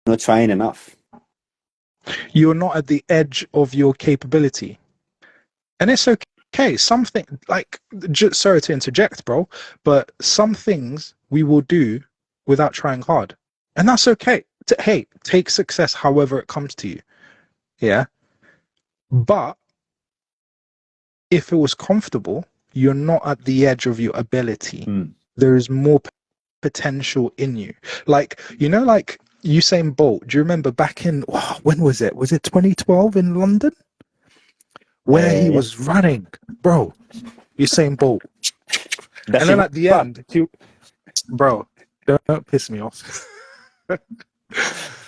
not trying enough. You're not at the edge of your capability. And it's okay. Something like, just, sorry to interject, bro, but some things we will do without trying hard. And that's okay. Hey, take success however it comes to you. Yeah. But if it was comfortable, you're not at the edge of your ability. There is more potential in you. Like, you know, like Usain Bolt. Do you remember back in, when was it? Was it 2012 in London? Where he was running, bro. Usain Bolt. And then at the end, bro, don't piss me off.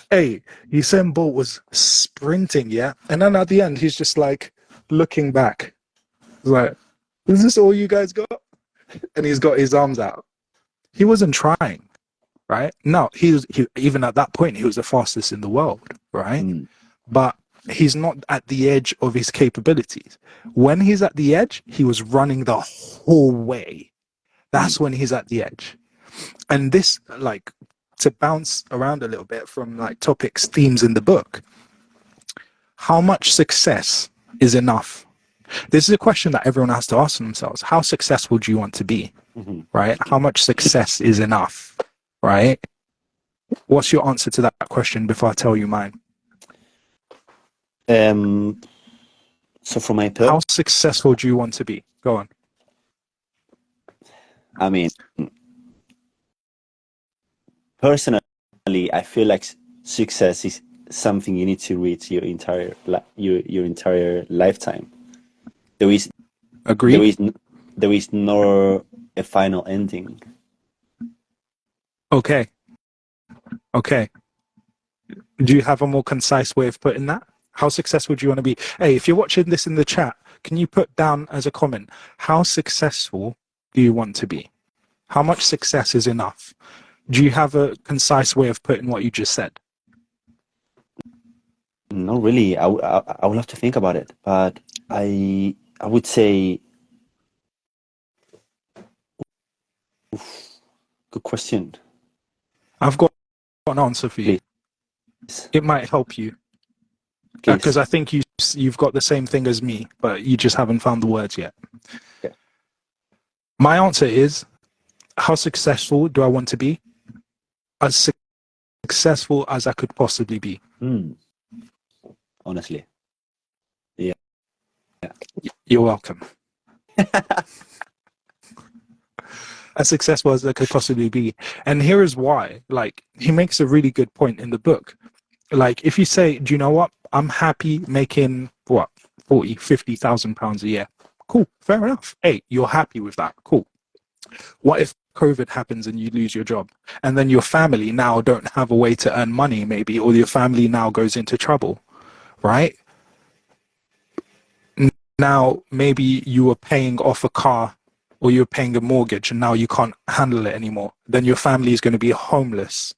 Hey, Usain Bolt was sprinting, yeah? And then at the end, he's just like looking back. He's like, is this all you guys got? And he's got his arms out. He wasn't trying, right? No, he even at that point, he was the fastest in the world, right? But he's not at the edge of his capabilities. When he's at the edge, he was running the whole way. That's when he's at the edge. And this, like, to bounce around a little bit from like topics, themes in the book, how much success is enough? This is a question that everyone has to ask themselves. How successful do you want to be? Right? How much success is enough? Right? What's your answer to that question before I tell you mine? So for my part, how successful do you want to be? Go on. I mean, personally, I feel like success is something you need to reach your entire lifetime. There is no a final ending. Okay. Do you have a more concise way of putting that? How successful do you want to be? Hey, if you're watching this in the chat, can you put down as a comment, how successful do you want to be? How much success is enough? Do you have a concise way of putting what you just said? Not really. I would have to think about it, but I would say, good question. I've got an answer for you. Please. It might help you. Because I think you've got the same thing as me, but you just haven't found the words yet. Okay. My answer is, how successful do I want to be? As successful as I could possibly be. Honestly. Yeah. You're welcome. As successful as I could possibly be. And here is why. Like, he makes a really good point in the book. Like, if you say, do you know what? I'm happy making, what, 40, 50,000 pounds a year. Cool. Fair enough. Hey, you're happy with that. Cool. What if COVID happens and you lose your job? And then your family now don't have a way to earn money, maybe, or your family now goes into trouble, right? Now, maybe you were paying off a car or you're paying a mortgage and now you can't handle it anymore. Then your family is going to be homeless.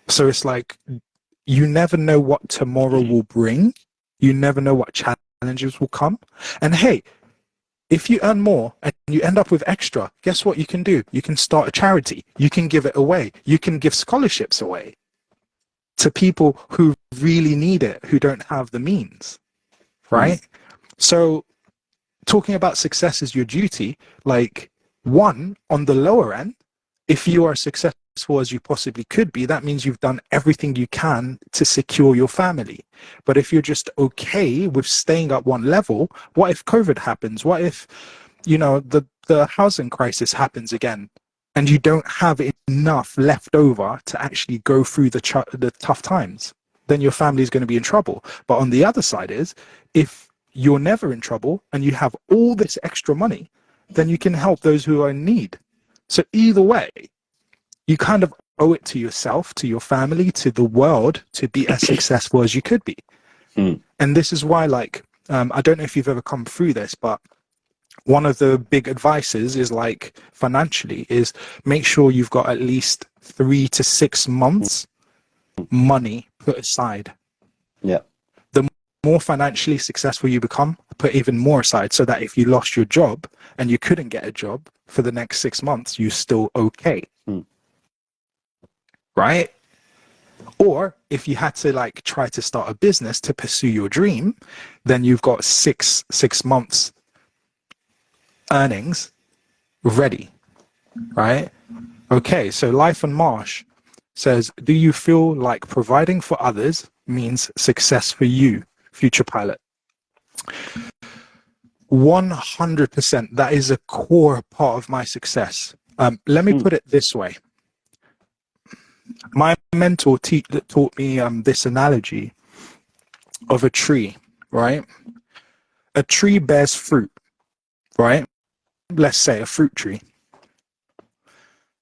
So it's like, you never know what tomorrow will bring. You never know what challenges will come. And hey, if you earn more and you end up with extra, guess what you can do? You can start a charity. You can give it away. You can give scholarships away to people who really need it, who don't have the means, right? So talking about success as your duty, like, one, on the lower end, if you are successful as you possibly could be, that means you've done everything you can to secure your family. But if you're just okay with staying at one level, what if COVID happens? What if, you know, the housing crisis happens again and you don't have enough left over to actually go through the tough times? Then your family is going to be in trouble. But on the other side is, if you're never in trouble and you have all this extra money, then you can help those who are in need. So either way, you kind of owe it to yourself, to your family, to the world to be as successful as you could be. And this is why, like, I don't know if you've ever come through this, but one of the big advices is, like, financially, is make sure you've got at least 3 to 6 months money put aside. Yeah. The more financially successful you become, put even more aside, so that if you lost your job and you couldn't get a job for the next 6 months, you're still okay. Right? Or if you had to, like, try to start a business to pursue your dream, then you've got six months earnings ready, right? Okay, so Life and Marsh says, do you feel like providing for others means success for you, future pilot? 100%. That is a core part of my success. Let me put it this way. My mentor taught me this analogy of a tree, right? A tree bears fruit, right? Let's say a fruit tree.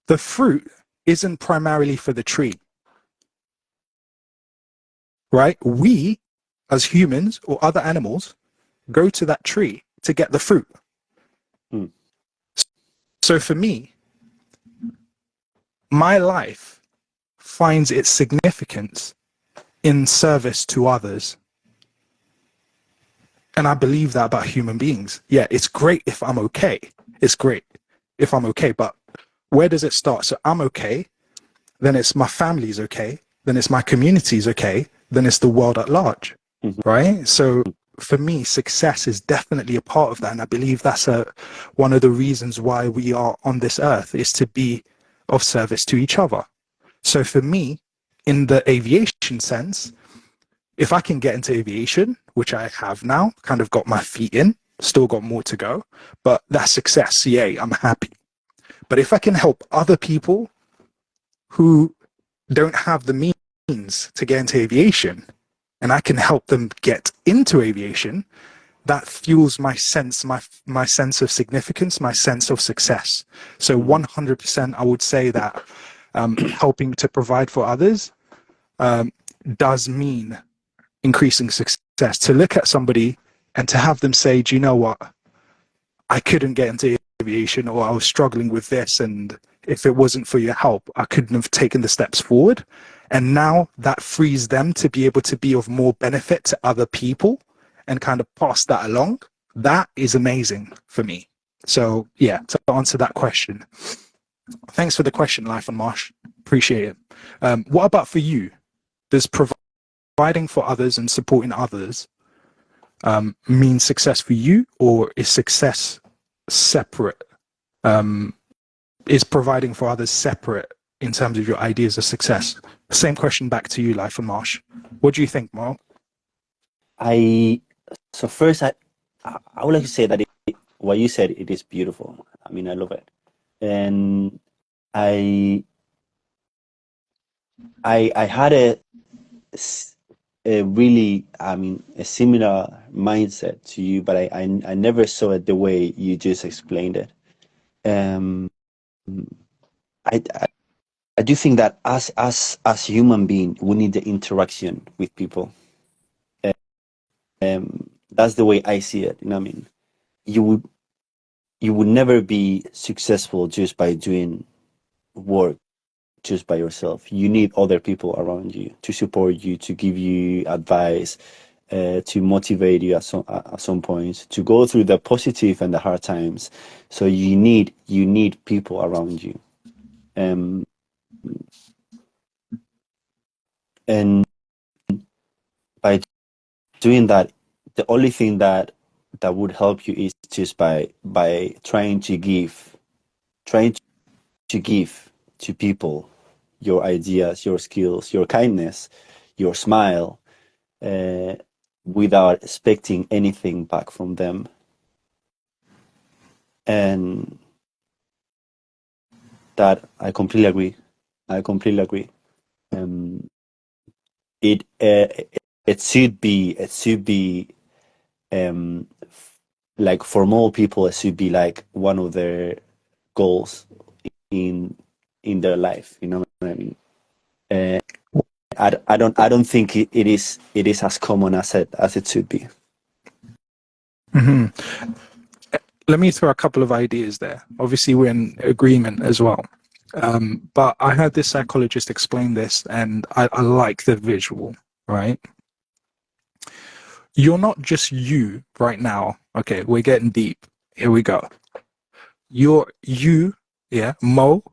The fruit isn't primarily for the tree, right? We, as humans or other animals, go to that tree to get the fruit. So for me, my life finds its significance in service to others. And I believe that about human beings. Yeah, it's great if I'm okay. It's great if I'm okay, but where does it start? So I'm okay, then it's my family's okay, then it's my community's okay, then it's the world at large, right? So for me, success is definitely a part of that. And I believe that's one of the reasons why we are on this earth, is to be of service to each other. So for me, in the aviation sense, if I can get into aviation, which I have now, kind of got my feet in, still got more to go, but that's success. Yay, I'm happy. But if I can help other people who don't have the means to get into aviation, and I can help them get into aviation, that fuels my sense, my sense of significance, my sense of success. So 100%, I would say that helping to provide for others does mean increasing success. To look at somebody and to have them say, do you know what, I couldn't get into aviation, or I was struggling with this, and if it wasn't for your help, I couldn't have taken the steps forward. And now that frees them to be able to be of more benefit to other people and kind of pass that along. That is amazing for me. So yeah, to answer that question, thanks for the question, Life and Marsh. Appreciate it. What about for you? Does providing for others and supporting others means success for you, or is success separate? Is providing for others separate in terms of your ideas of success? Same question back to you, Life and Marsh. What do you think, Mo? So first, I would like to say that what you said, it is beautiful. I mean, I love it, and I had a really, I mean, a similar mindset to you, but I never saw it the way you just explained it. Um, I, I I do think that as human being, we need the interaction with people. That's the way I see it. You know what I mean? You would never be successful just by doing work just by yourself. You need other people around you to support you, to give you advice, to motivate you at some points, to go through the positive and the hard times. So you need people around you. Um, and by doing that, the only thing that would help you is just by trying to give to people your ideas, your skills, your kindness, your smile, uh, without expecting anything back from them. And that I completely agree. Um, it should be like for more people, it should be like one of their goals in their life. You know what I mean? Uh, I don't think it is as common as it should be. Mm-hmm. Let me throw a couple of ideas there. Obviously, we're in agreement as well. But I had this psychologist explain this, and I like the visual, right? You're not just you right now. Okay, we're getting deep. Here we go. You're you, yeah, Mo,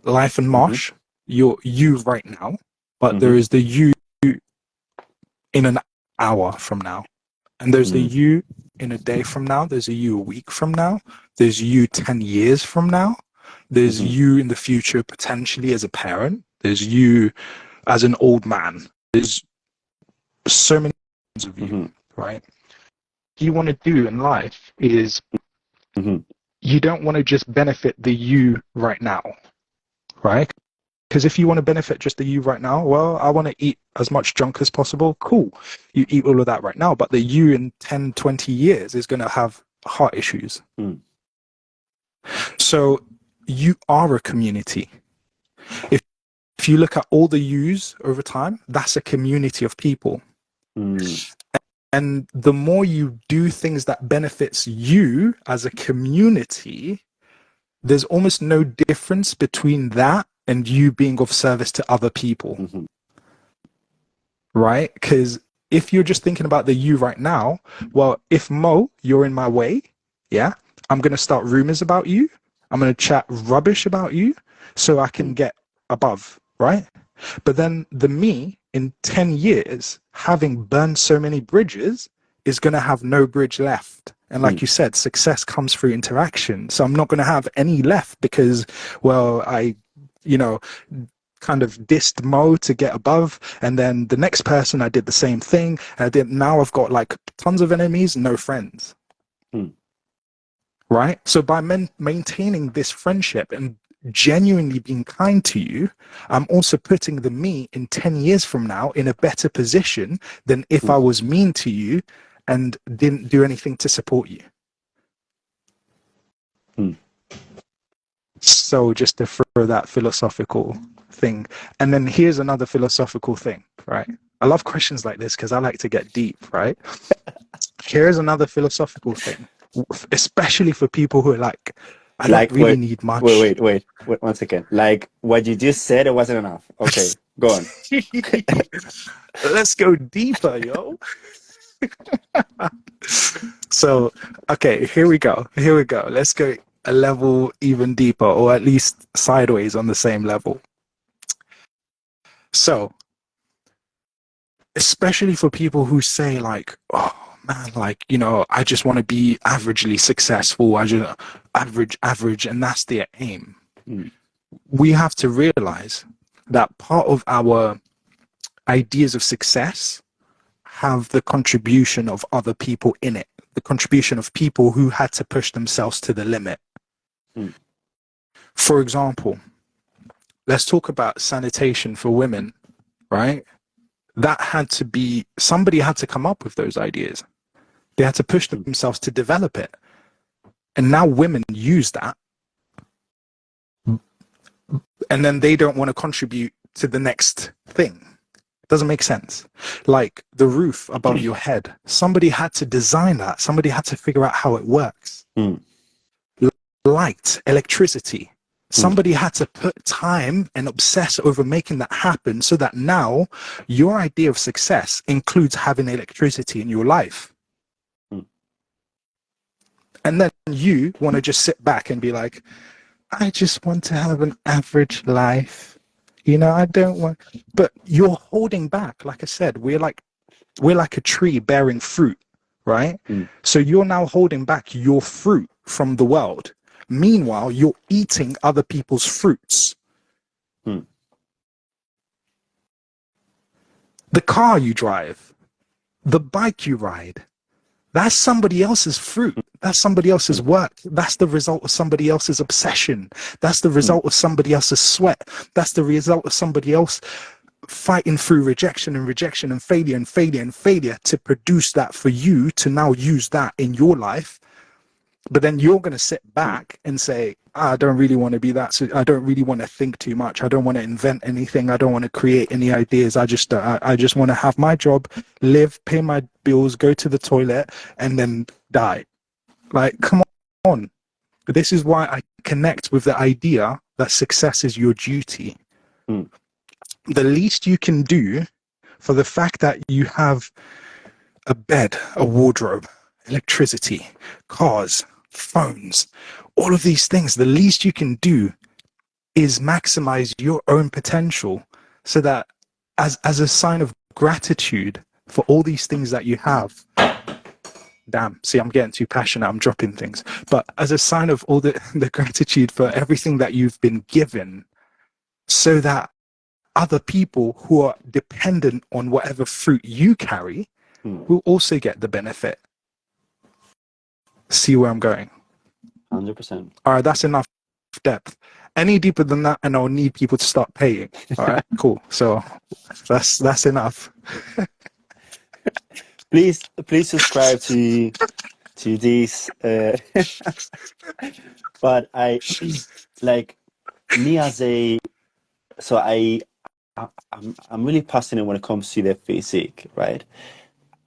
Life and Mm-hmm. Marsh. You're you right now, but Mm-hmm. there is the you in an hour from now. And there's the you in a day from now. There's a you a week from now. There's you 10 years from now. There's Mm-hmm. you in the future, potentially as a parent. There's you as an old man. There's so many of you, Mm-hmm. right? What you want to do in life is Mm-hmm. you don't want to just benefit the you right now, right? Because if you want to benefit just the you right now, well, I want to eat as much junk as possible. Cool. You eat all of that right now. But the you in 10, 20 years is going to have heart issues. Mm. So you are a community. If you look at all the yous over time, that's a community of people. Mm. And the more you do things that benefits you as a community, there's almost no difference between that and you being of service to other people. Mm-hmm. Right? Because if you're just thinking about the you right now, well, if Mo, you're in my way, yeah, I'm going to start rumors about you. I'm going to chat rubbish about you so I can get above, right? But then the me in 10 years, having burned so many bridges, is going to have no bridge left. And like you said, success comes through interaction. So I'm not going to have any left because, well, I, you know, kind of dissed Mo to get above, and then the next person I did the same thing, and now I've got like tons of enemies, no friends. Right? So by maintaining this friendship and genuinely being kind to you, I'm also putting the me in 10 years from now in a better position than if I was mean to you and didn't do anything to support you. So just to throw that philosophical thing. And then here's another philosophical thing, right? I love questions like this because I like to get deep, right? Here's another philosophical thing, especially for people who are like, I don't really need much. Wait, 1 second. Like what you just said, it wasn't enough. Okay, go on. Let's go deeper, yo. So, okay, here we go. Let's go a level even deeper, or at least sideways on the same level. So, especially for people who say like, oh man, like, you know, I just want to be averagely successful. I just average, and that's their aim. We have to realize that part of our ideas of success have the contribution of other people in it, the contribution of people who had to push themselves to the limit. For example, let's talk about sanitation for women, right? That had to be, somebody had to come up with those ideas. They had to push themselves to develop it. And now women use that. And then they don't want to contribute to the next thing. It doesn't make sense. Like the roof above your head, somebody had to design that. Somebody had to figure out how it works. Light, electricity. Somebody had to put time and obsess over making that happen so that now your idea of success includes having electricity in your life. And then you want to just sit back and be like, I just want to have an average life. You know, I don't want, but you're holding back. Like I said, we're like a tree bearing fruit, right? So you're now holding back your fruit from the world. Meanwhile, you're eating other people's fruits. The car you drive, the bike you ride, that's somebody else's fruit. That's somebody else's work. That's the result of somebody else's obsession. That's the result of somebody else's sweat. That's the result of somebody else fighting through rejection and rejection and failure and failure and failure to produce that for you to now use that in your life. But then you're going to sit back and say, I don't really want to be that. So I don't really want to think too much. I don't want to invent anything. I don't want to create any ideas. I just want to have my job, live, pay my bills, go to the toilet, and then die. Like, come on. This is why I connect with the idea that success is your duty. The least you can do for the fact that you have a bed, a wardrobe, electricity, cars, phones, all of these things, the least you can do is maximize your own potential so that as a sign of gratitude for all these things that you have. Damn, see, I'm getting too passionate, I'm dropping things. But as a sign of all the gratitude for everything that you've been given, so that other people who are dependent on whatever fruit you carry will also get the benefit. See where I'm going? 100%. All right, that's enough depth. Any deeper than that, and I'll need people to start paying. All right, cool. So that's enough. Please subscribe to this. But I like me as a so I'm really passionate when it comes to the physique, right?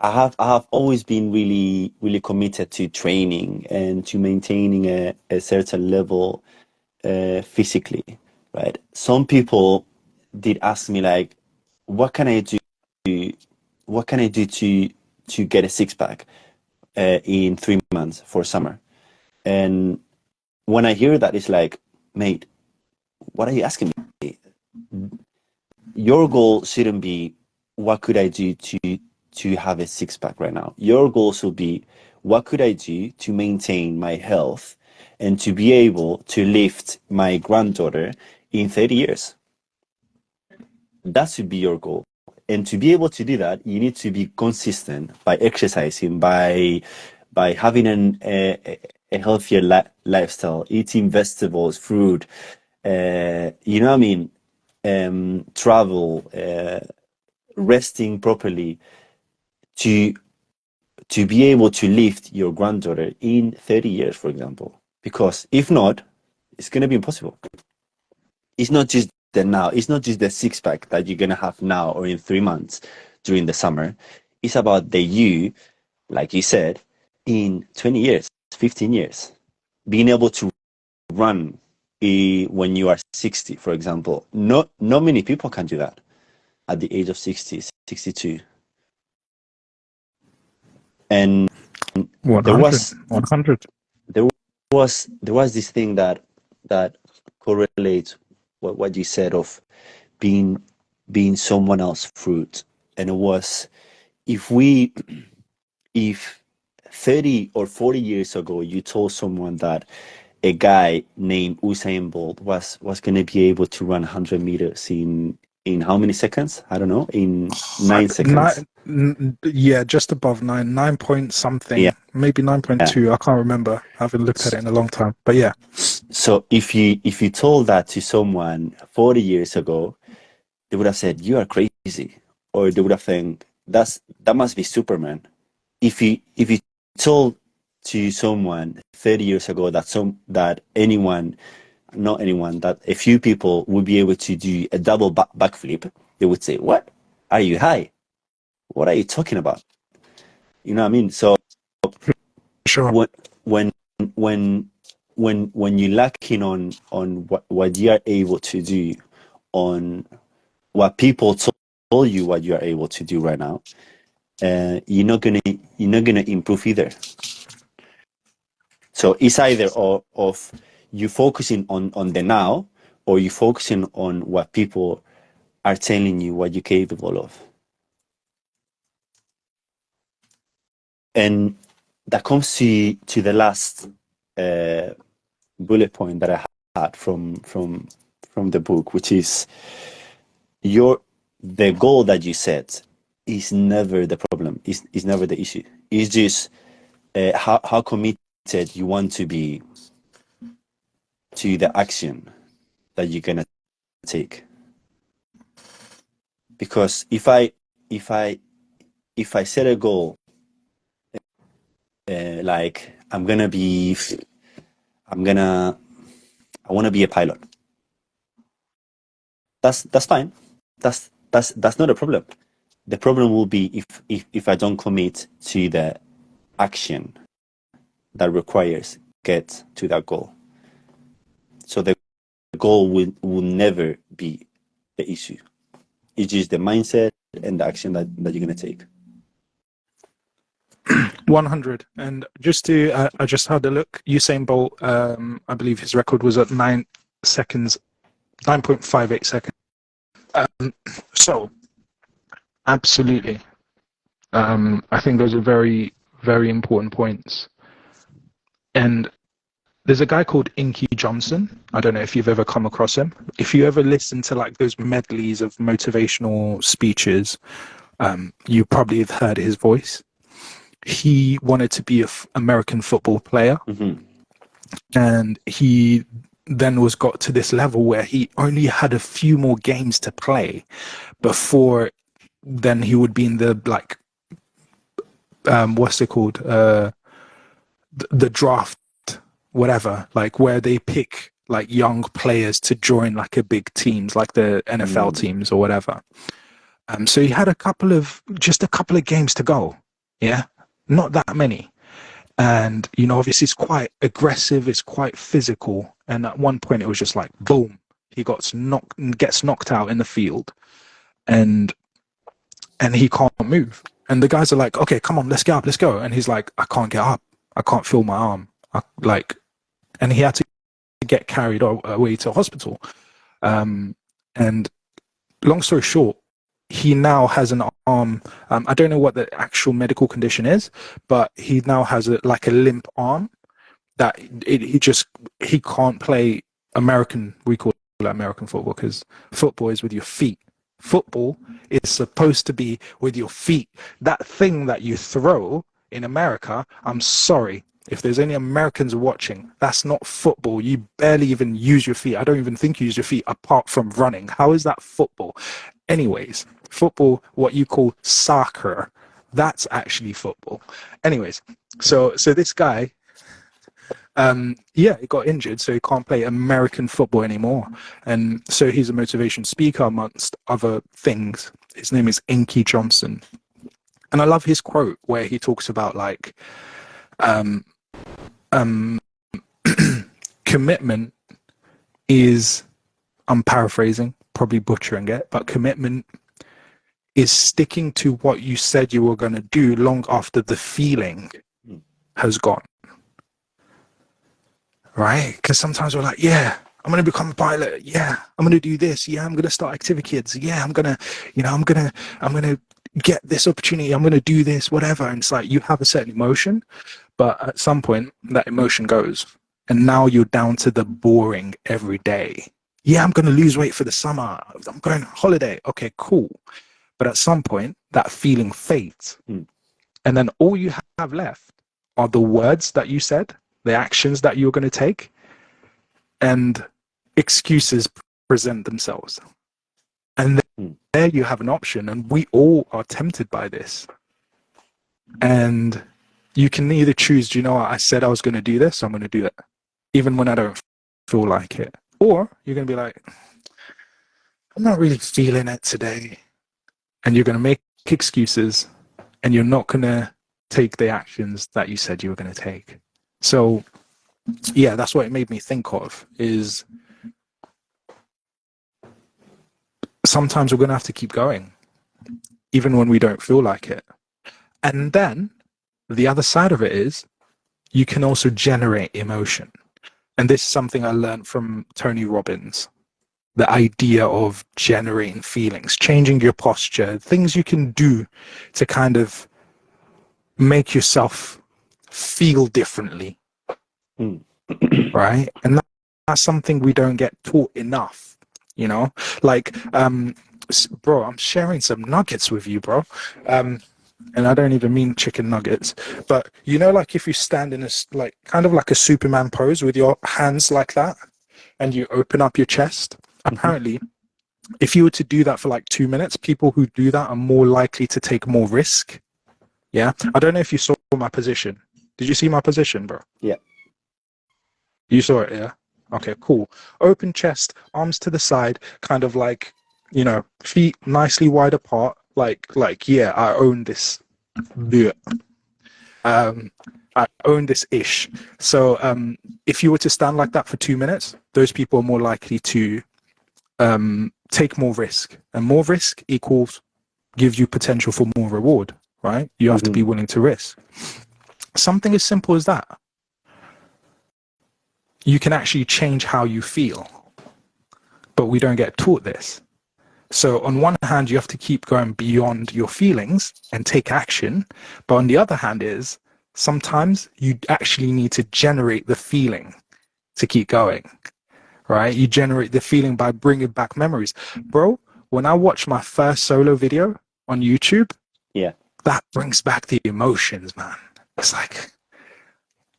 I have always been really committed to training and to maintaining a certain level physically, right? Some people did ask me like, what can I do? What can I do to get a six pack in 3 months for summer? And when I hear that, it's like, mate, what are you asking me? Your goal shouldn't be what could I do to have a six pack right now. Your goal should be what could I do to maintain my health and to be able to lift my granddaughter in 30 years. That should be your goal. And to be able to do that, you need to be consistent by exercising, by having a healthier lifestyle, eating vegetables, fruit, you know what I mean? Travel, resting properly to be able to lift your granddaughter in 30 years, for example. Because if not, it's going to be impossible. It's not just the now. It's not just the six pack that you're going to have now or in 3 months during the summer. It's about the you, like you said, in 20 years, 15 years. Being able to run when you are 60, for example. Not many people can do that at the age of 60, 62. And 100. there was this thing that correlates what you said of being someone else's fruit, and it was if we if 30 or 40 years ago you told someone that a guy named Usain Bolt was going to be able to run 100 meters in how many seconds? I don't know, in 9 seconds. Yeah, just above 9 point Yeah. something, maybe 9.2. I can't remember. I haven't looked at it in a long time. But yeah. So if you told that to someone 40 years ago, they would have said you are crazy, or they would have think that must be Superman. If you told to someone 30 years ago that anyone, not anyone, that a few people would be able to do a double backflip, they would say, "What? Are you high? What are you talking about?" You know what I mean? So Sure. when when when when you're lacking on what you are able to do, on what people told you what you are able to do right now, you're not gonna improve either. So it's either of you focusing on the now, or you focusing on what people are telling you what you're capable of. And that comes to the last bullet point that I had from the book, which is the goal that you set is never the problem. Is never the issue. It's just how committed you want to be to the action that you're gonna take. Because if I if I set a goal like I'm gonna I want to be a pilot. That's fine. That's not a problem. The problem will be if I don't commit to the action that requires get to that goal. So the goal will never be the issue. It's just the mindset and the action that you're gonna take. 100. And just to, I just had a look. Usain Bolt, I believe his record was at 9 seconds, 9.58 seconds. So, absolutely. I think those are very, very important points. And there's a guy called Inky Johnson. I don't know if you've ever come across him. If you ever listen to like those medleys of motivational speeches, you probably have heard his voice. He wanted to be an American football player, and he then got to this level where he only had a few more games to play before then he would be in the like what's it called, the draft, whatever, like where they pick like young players to join like a big teams like the NFL teams or whatever. So he had just a couple of games to go. Yeah, not that many. And obviously it's quite aggressive, it's quite physical, and at one point it was just like boom, he gets knocked out in the field, and he can't move, and the guys are like, okay, come on, let's get up, let's go, and he's like, I can't get up, I can't feel my arm, and he had to get carried away to hospital. And long story short, he now has an arm. I don't know what the actual medical condition is, but he now has a limp arm that he can't play American. We call it American football because football is with your feet. Football is supposed to be with your feet. That thing that you throw in America, I'm sorry if there's any Americans watching, that's not football. You barely even use your feet. I don't even think you use your feet apart from running. How is that football? Anyways, football, what you call soccer, that's actually football. Anyways, so this guy, he got injured, so he can't play American football anymore. And so he's a motivation speaker, amongst other things. His name is Inky Johnson. And I love his quote where he talks about commitment is, I'm paraphrasing, probably butchering it, but commitment is sticking to what you said you were going to do long after the feeling has gone. Right? Because sometimes we're like, yeah, I'm going to become a pilot. Yeah, I'm going to do this. Yeah, I'm going to start Activity Kids. Yeah, I'm going to get this opportunity, I'm going to do this, whatever. And it's like you have a certain emotion, but at some point that emotion goes. And now you're down to the boring every day. Yeah, I'm going to lose weight for the summer. I'm going on holiday. Okay, cool. But at some point, that feeling fades. And then all you have left are the words that you said, the actions that you're going to take, and excuses present themselves. And there you have an option. And we all are tempted by this. And you can either choose, do you know what? I said I was going to do this, so I'm going to do it, even when I don't feel like it. Or you're going to be like, I'm not really feeling it today. And you're going to make excuses, and you're not going to take the actions that you said you were going to take. So, yeah, that's what it made me think of, is sometimes we're going to have to keep going, even when we don't feel like it. And then the other side of it is you can also generate emotion. And this is something I learned from Tony Robbins. The idea of generating feelings, changing your posture, things you can do to kind of make yourself feel differently. Right? And that's something we don't get taught enough, you know? Like, bro, I'm sharing some nuggets with you, bro. And I don't even mean chicken nuggets, but you know, like if you stand in a, like, kind of like a Superman pose with your hands like that, and you open up your chest, apparently, if you were to do that for like 2 minutes, people who do that are more likely to take more risk. Yeah. I don't know if you saw my position. Did you see my position, bro? Yeah. You saw it, yeah? Okay, cool. Open chest, arms to the side, kind of like, you know, feet nicely wide apart. Like, yeah, I own this. Yeah. I own this ish. So if you were to stand like that for 2 minutes, those people are more likely to take more risk. And more risk equals gives you potential for more reward, right? You have to be willing to risk. Something as simple as that. You can actually change how you feel. But we don't get taught this. So on one hand, you have to keep going beyond your feelings and take action. But on the other hand is sometimes you actually need to generate the feeling to keep going, right? You generate the feeling by bringing back memories. Bro, when I watched my first solo video on YouTube, that brings back the emotions, man. It's like,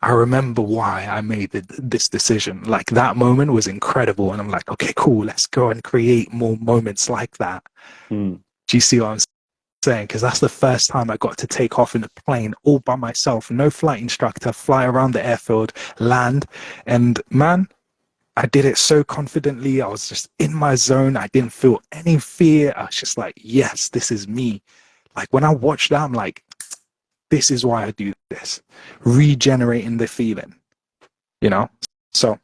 I remember why I made this decision. Like that moment was incredible. And I'm like, okay, cool. Let's go and create more moments like that. Do you see what I'm saying? Because that's the first time I got to take off in a plane all by myself. No flight instructor, fly around the airfield, land. And man, I did it so confidently. I was just in my zone. I didn't feel any fear. I was just like, yes, this is me. Like when I watched that, I'm like, this is why I do this. Regenerating the feeling, you know? So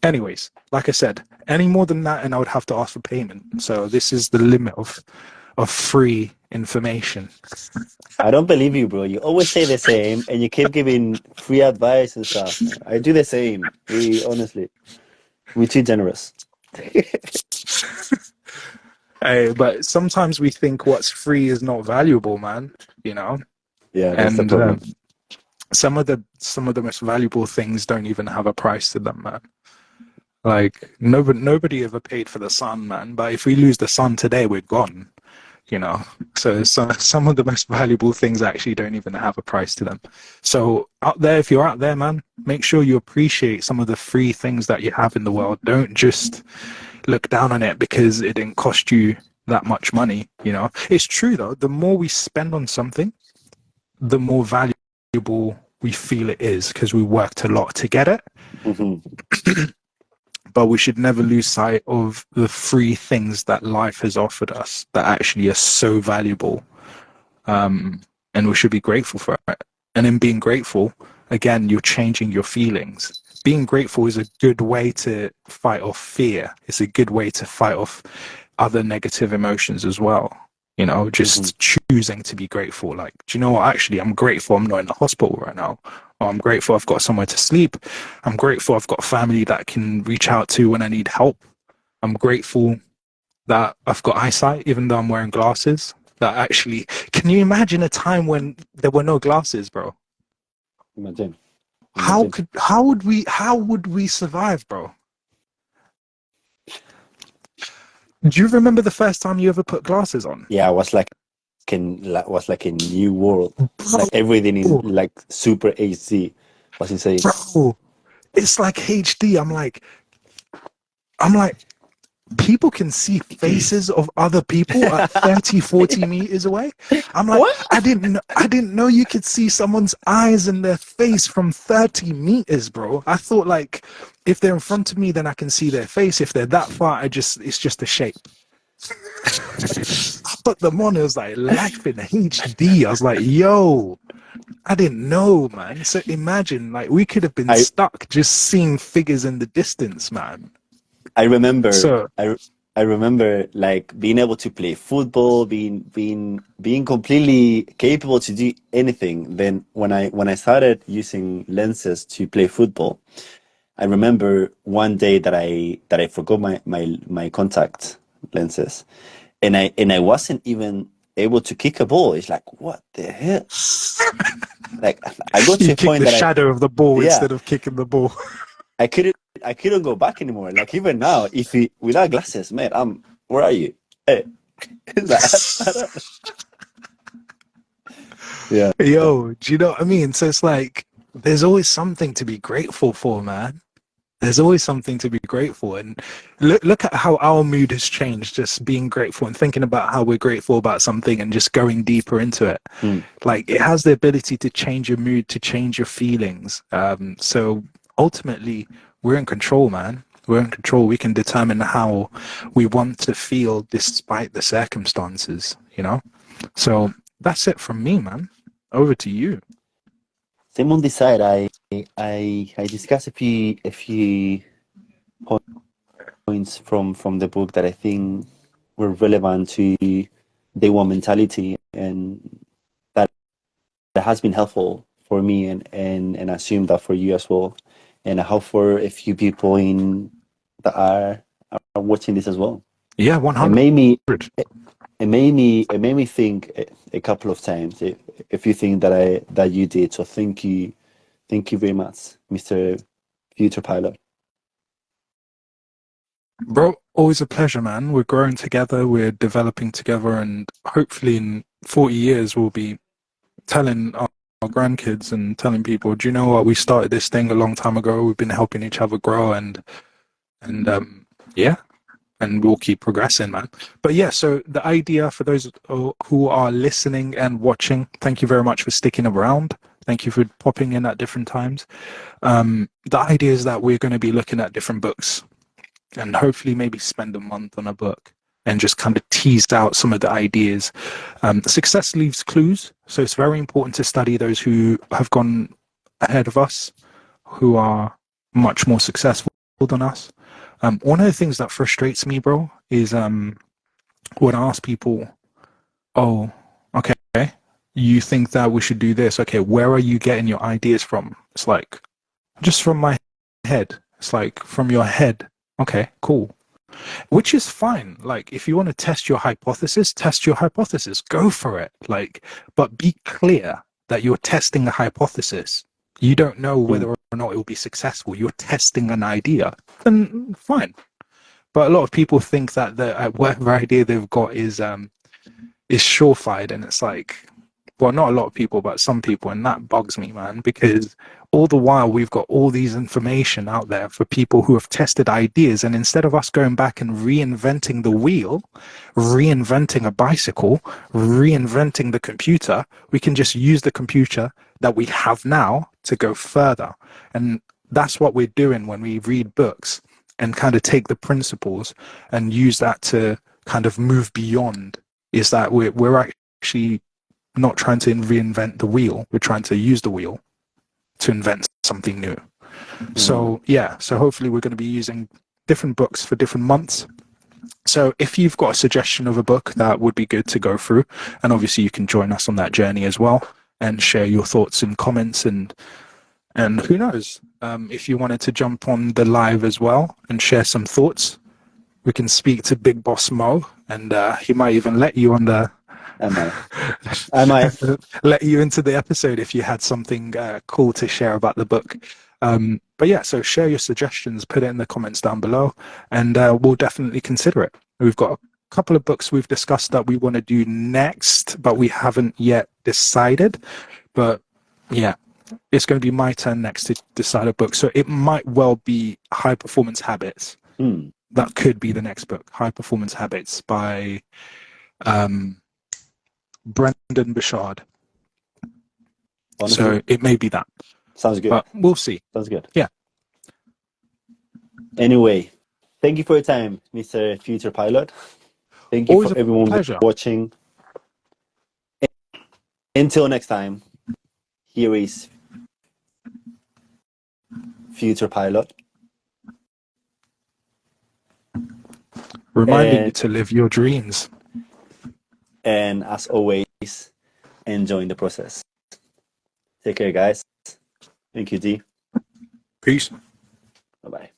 anyways, like I said, any more than that and I would have to ask for payment. So this is the limit of free information. I don't believe you, bro. You always say the same and you keep giving free advice and stuff. I do the same. Honestly, we're too generous. Hey, but sometimes we think what's free is not valuable, man, you know? Yeah, that's the problem. Some of the most valuable things don't even have a price to them, man. Like nobody ever paid for the sun, man. But if we lose the sun today, we're gone. You know. So some of the most valuable things actually don't even have a price to them. So out there, if you're out there, man, make sure you appreciate some of the free things that you have in the world. Don't just look down on it because it didn't cost you that much money. You know. It's true though. The more we spend on something, the more valuable we feel it is because we worked a lot to get it. But we should never lose sight of the free things that life has offered us that actually are so valuable. And we should be grateful for it. And in being grateful, again, you're changing your feelings. Being grateful is a good way to fight off fear. It's a good way to fight off other negative emotions as well. You know, just choosing to be grateful. Like, do you know what? Actually, I'm grateful I'm not in the hospital right now. Or I'm grateful I've got somewhere to sleep. I'm grateful I've got family that I can reach out to when I need help. I'm grateful that I've got eyesight, even though I'm wearing glasses. that actually, can you imagine a time when there were no glasses, bro? Imagine. How would we survive, bro? Do you remember the first time you ever put glasses on? Yeah, it was like a new world. Bro, Like everything in like super HD was insane. bro, it's like HD. I'm like, people can see faces of other people at 30, 40 meters away. I'm like, What? I didn't know you could see someone's eyes and their face from 30 meters, bro. I thought like if they're in front of me, then I can see their face. If they're that far, it's just a shape. I put them on, it was like life in HD. I was like, yo, I didn't know, man. So imagine like we could have been I stuck just seeing figures in the distance, man. I remember So I remember like being able to play football, being completely capable to do anything. Then when I started using lenses to play football, I remember one day that I forgot my contact lenses, and I wasn't even able to kick a ball. It's like, what the hell? Like I got to you a kick point the that shadow of the ball yeah, instead of kicking the ball. I couldn't go back anymore. Like even now, if you without glasses, man, where are you? Hey, it's like, yeah. Yo, do you know what I mean? So it's like there's always something to be grateful for, man. There's always something to be grateful. And look at how our mood has changed, just being grateful and thinking about how we're grateful about something and just going deeper into it. Mm. Like it has the ability to change your mood, to change your feelings. So ultimately, we're in control, man. We're in control. We can determine how we want to feel despite the circumstances, you know? So that's it from me, man. Over to you. Same on this side. I discussed a few points from the book that I think were relevant to day one mentality, and that has been helpful for me, and I assume that for you as well, and I hope for a few people in that are watching this as well. Yeah, It 100. made me it made me think a couple of times a few things that you did. So thank you very much, Mr. Future Pilot. Bro, always a pleasure, man. We're growing together, we're developing together, and hopefully in 40 years we'll be telling our grandkids and telling people, do you know what? We started this thing a long time ago. We've been helping each other grow and yeah, and we'll keep progressing, man. But yeah, so the idea for those who are listening and watching, thank you very much for sticking around. Thank you for popping in at different times. The idea is that we're going to be looking at different books and hopefully maybe spend a month on a book and just kind of tease out some of the ideas. Success leaves clues, so it's very important to study those who have gone ahead of us, who are much more successful than us. One of the things that frustrates me, bro, is when I ask people, "Oh, okay, you think that we should do this? Okay, where are you getting your ideas from?" It's like, just from my head. It's like, from your head. Okay, cool. Which is fine. Like, if you want to test your hypothesis, test your hypothesis. Go for it. Like, but be clear that you're testing a hypothesis. You don't know whether Mm. or not it will be successful. You're testing an idea. Then fine. But a lot of people think that the whatever idea they've got is surefire, and it's like, well, not a lot of people, but some people, and that bugs me, man, because all the while we've got all these information out there for people who have tested ideas, and instead of us going back and reinventing the wheel, reinventing a bicycle, reinventing the computer, we can just use the computer that we have now to go further. And that's what we're doing when we read books and kind of take the principles and use that to kind of move beyond, is that we're actually not trying to reinvent the wheel. We're trying to use the wheel to invent something new. Mm. So yeah, so hopefully we're going to be using different books for different months. So if you've got a suggestion of a book that would be good to go through, and obviously you can join us on that journey as well and share your thoughts and comments, and who knows, if you wanted to jump on the live as well and share some thoughts, we can speak to Big Boss Mo, and he might even let you on the I might. I might. let you into the episode if you had something cool to share about the book. But yeah, so share your suggestions, put it in the comments down below, and we'll definitely consider it. We've got a couple of books we've discussed that we want to do next, but we haven't yet decided. But yeah, it's going to be my turn next to decide a book. So it might well be High Performance Habits. That could be the next book, High Performance Habits by Brendan Burchard. So it may be that. Sounds good. But we'll see. Sounds good. Yeah. Anyway, thank you for your time, Mr. Future Pilot. Thank you for everyone watching. Until next time, here is Future Pilot. Reminding you to live your dreams. And as always, enjoying the process. Take care, guys. Thank you, D. Peace. Bye-bye.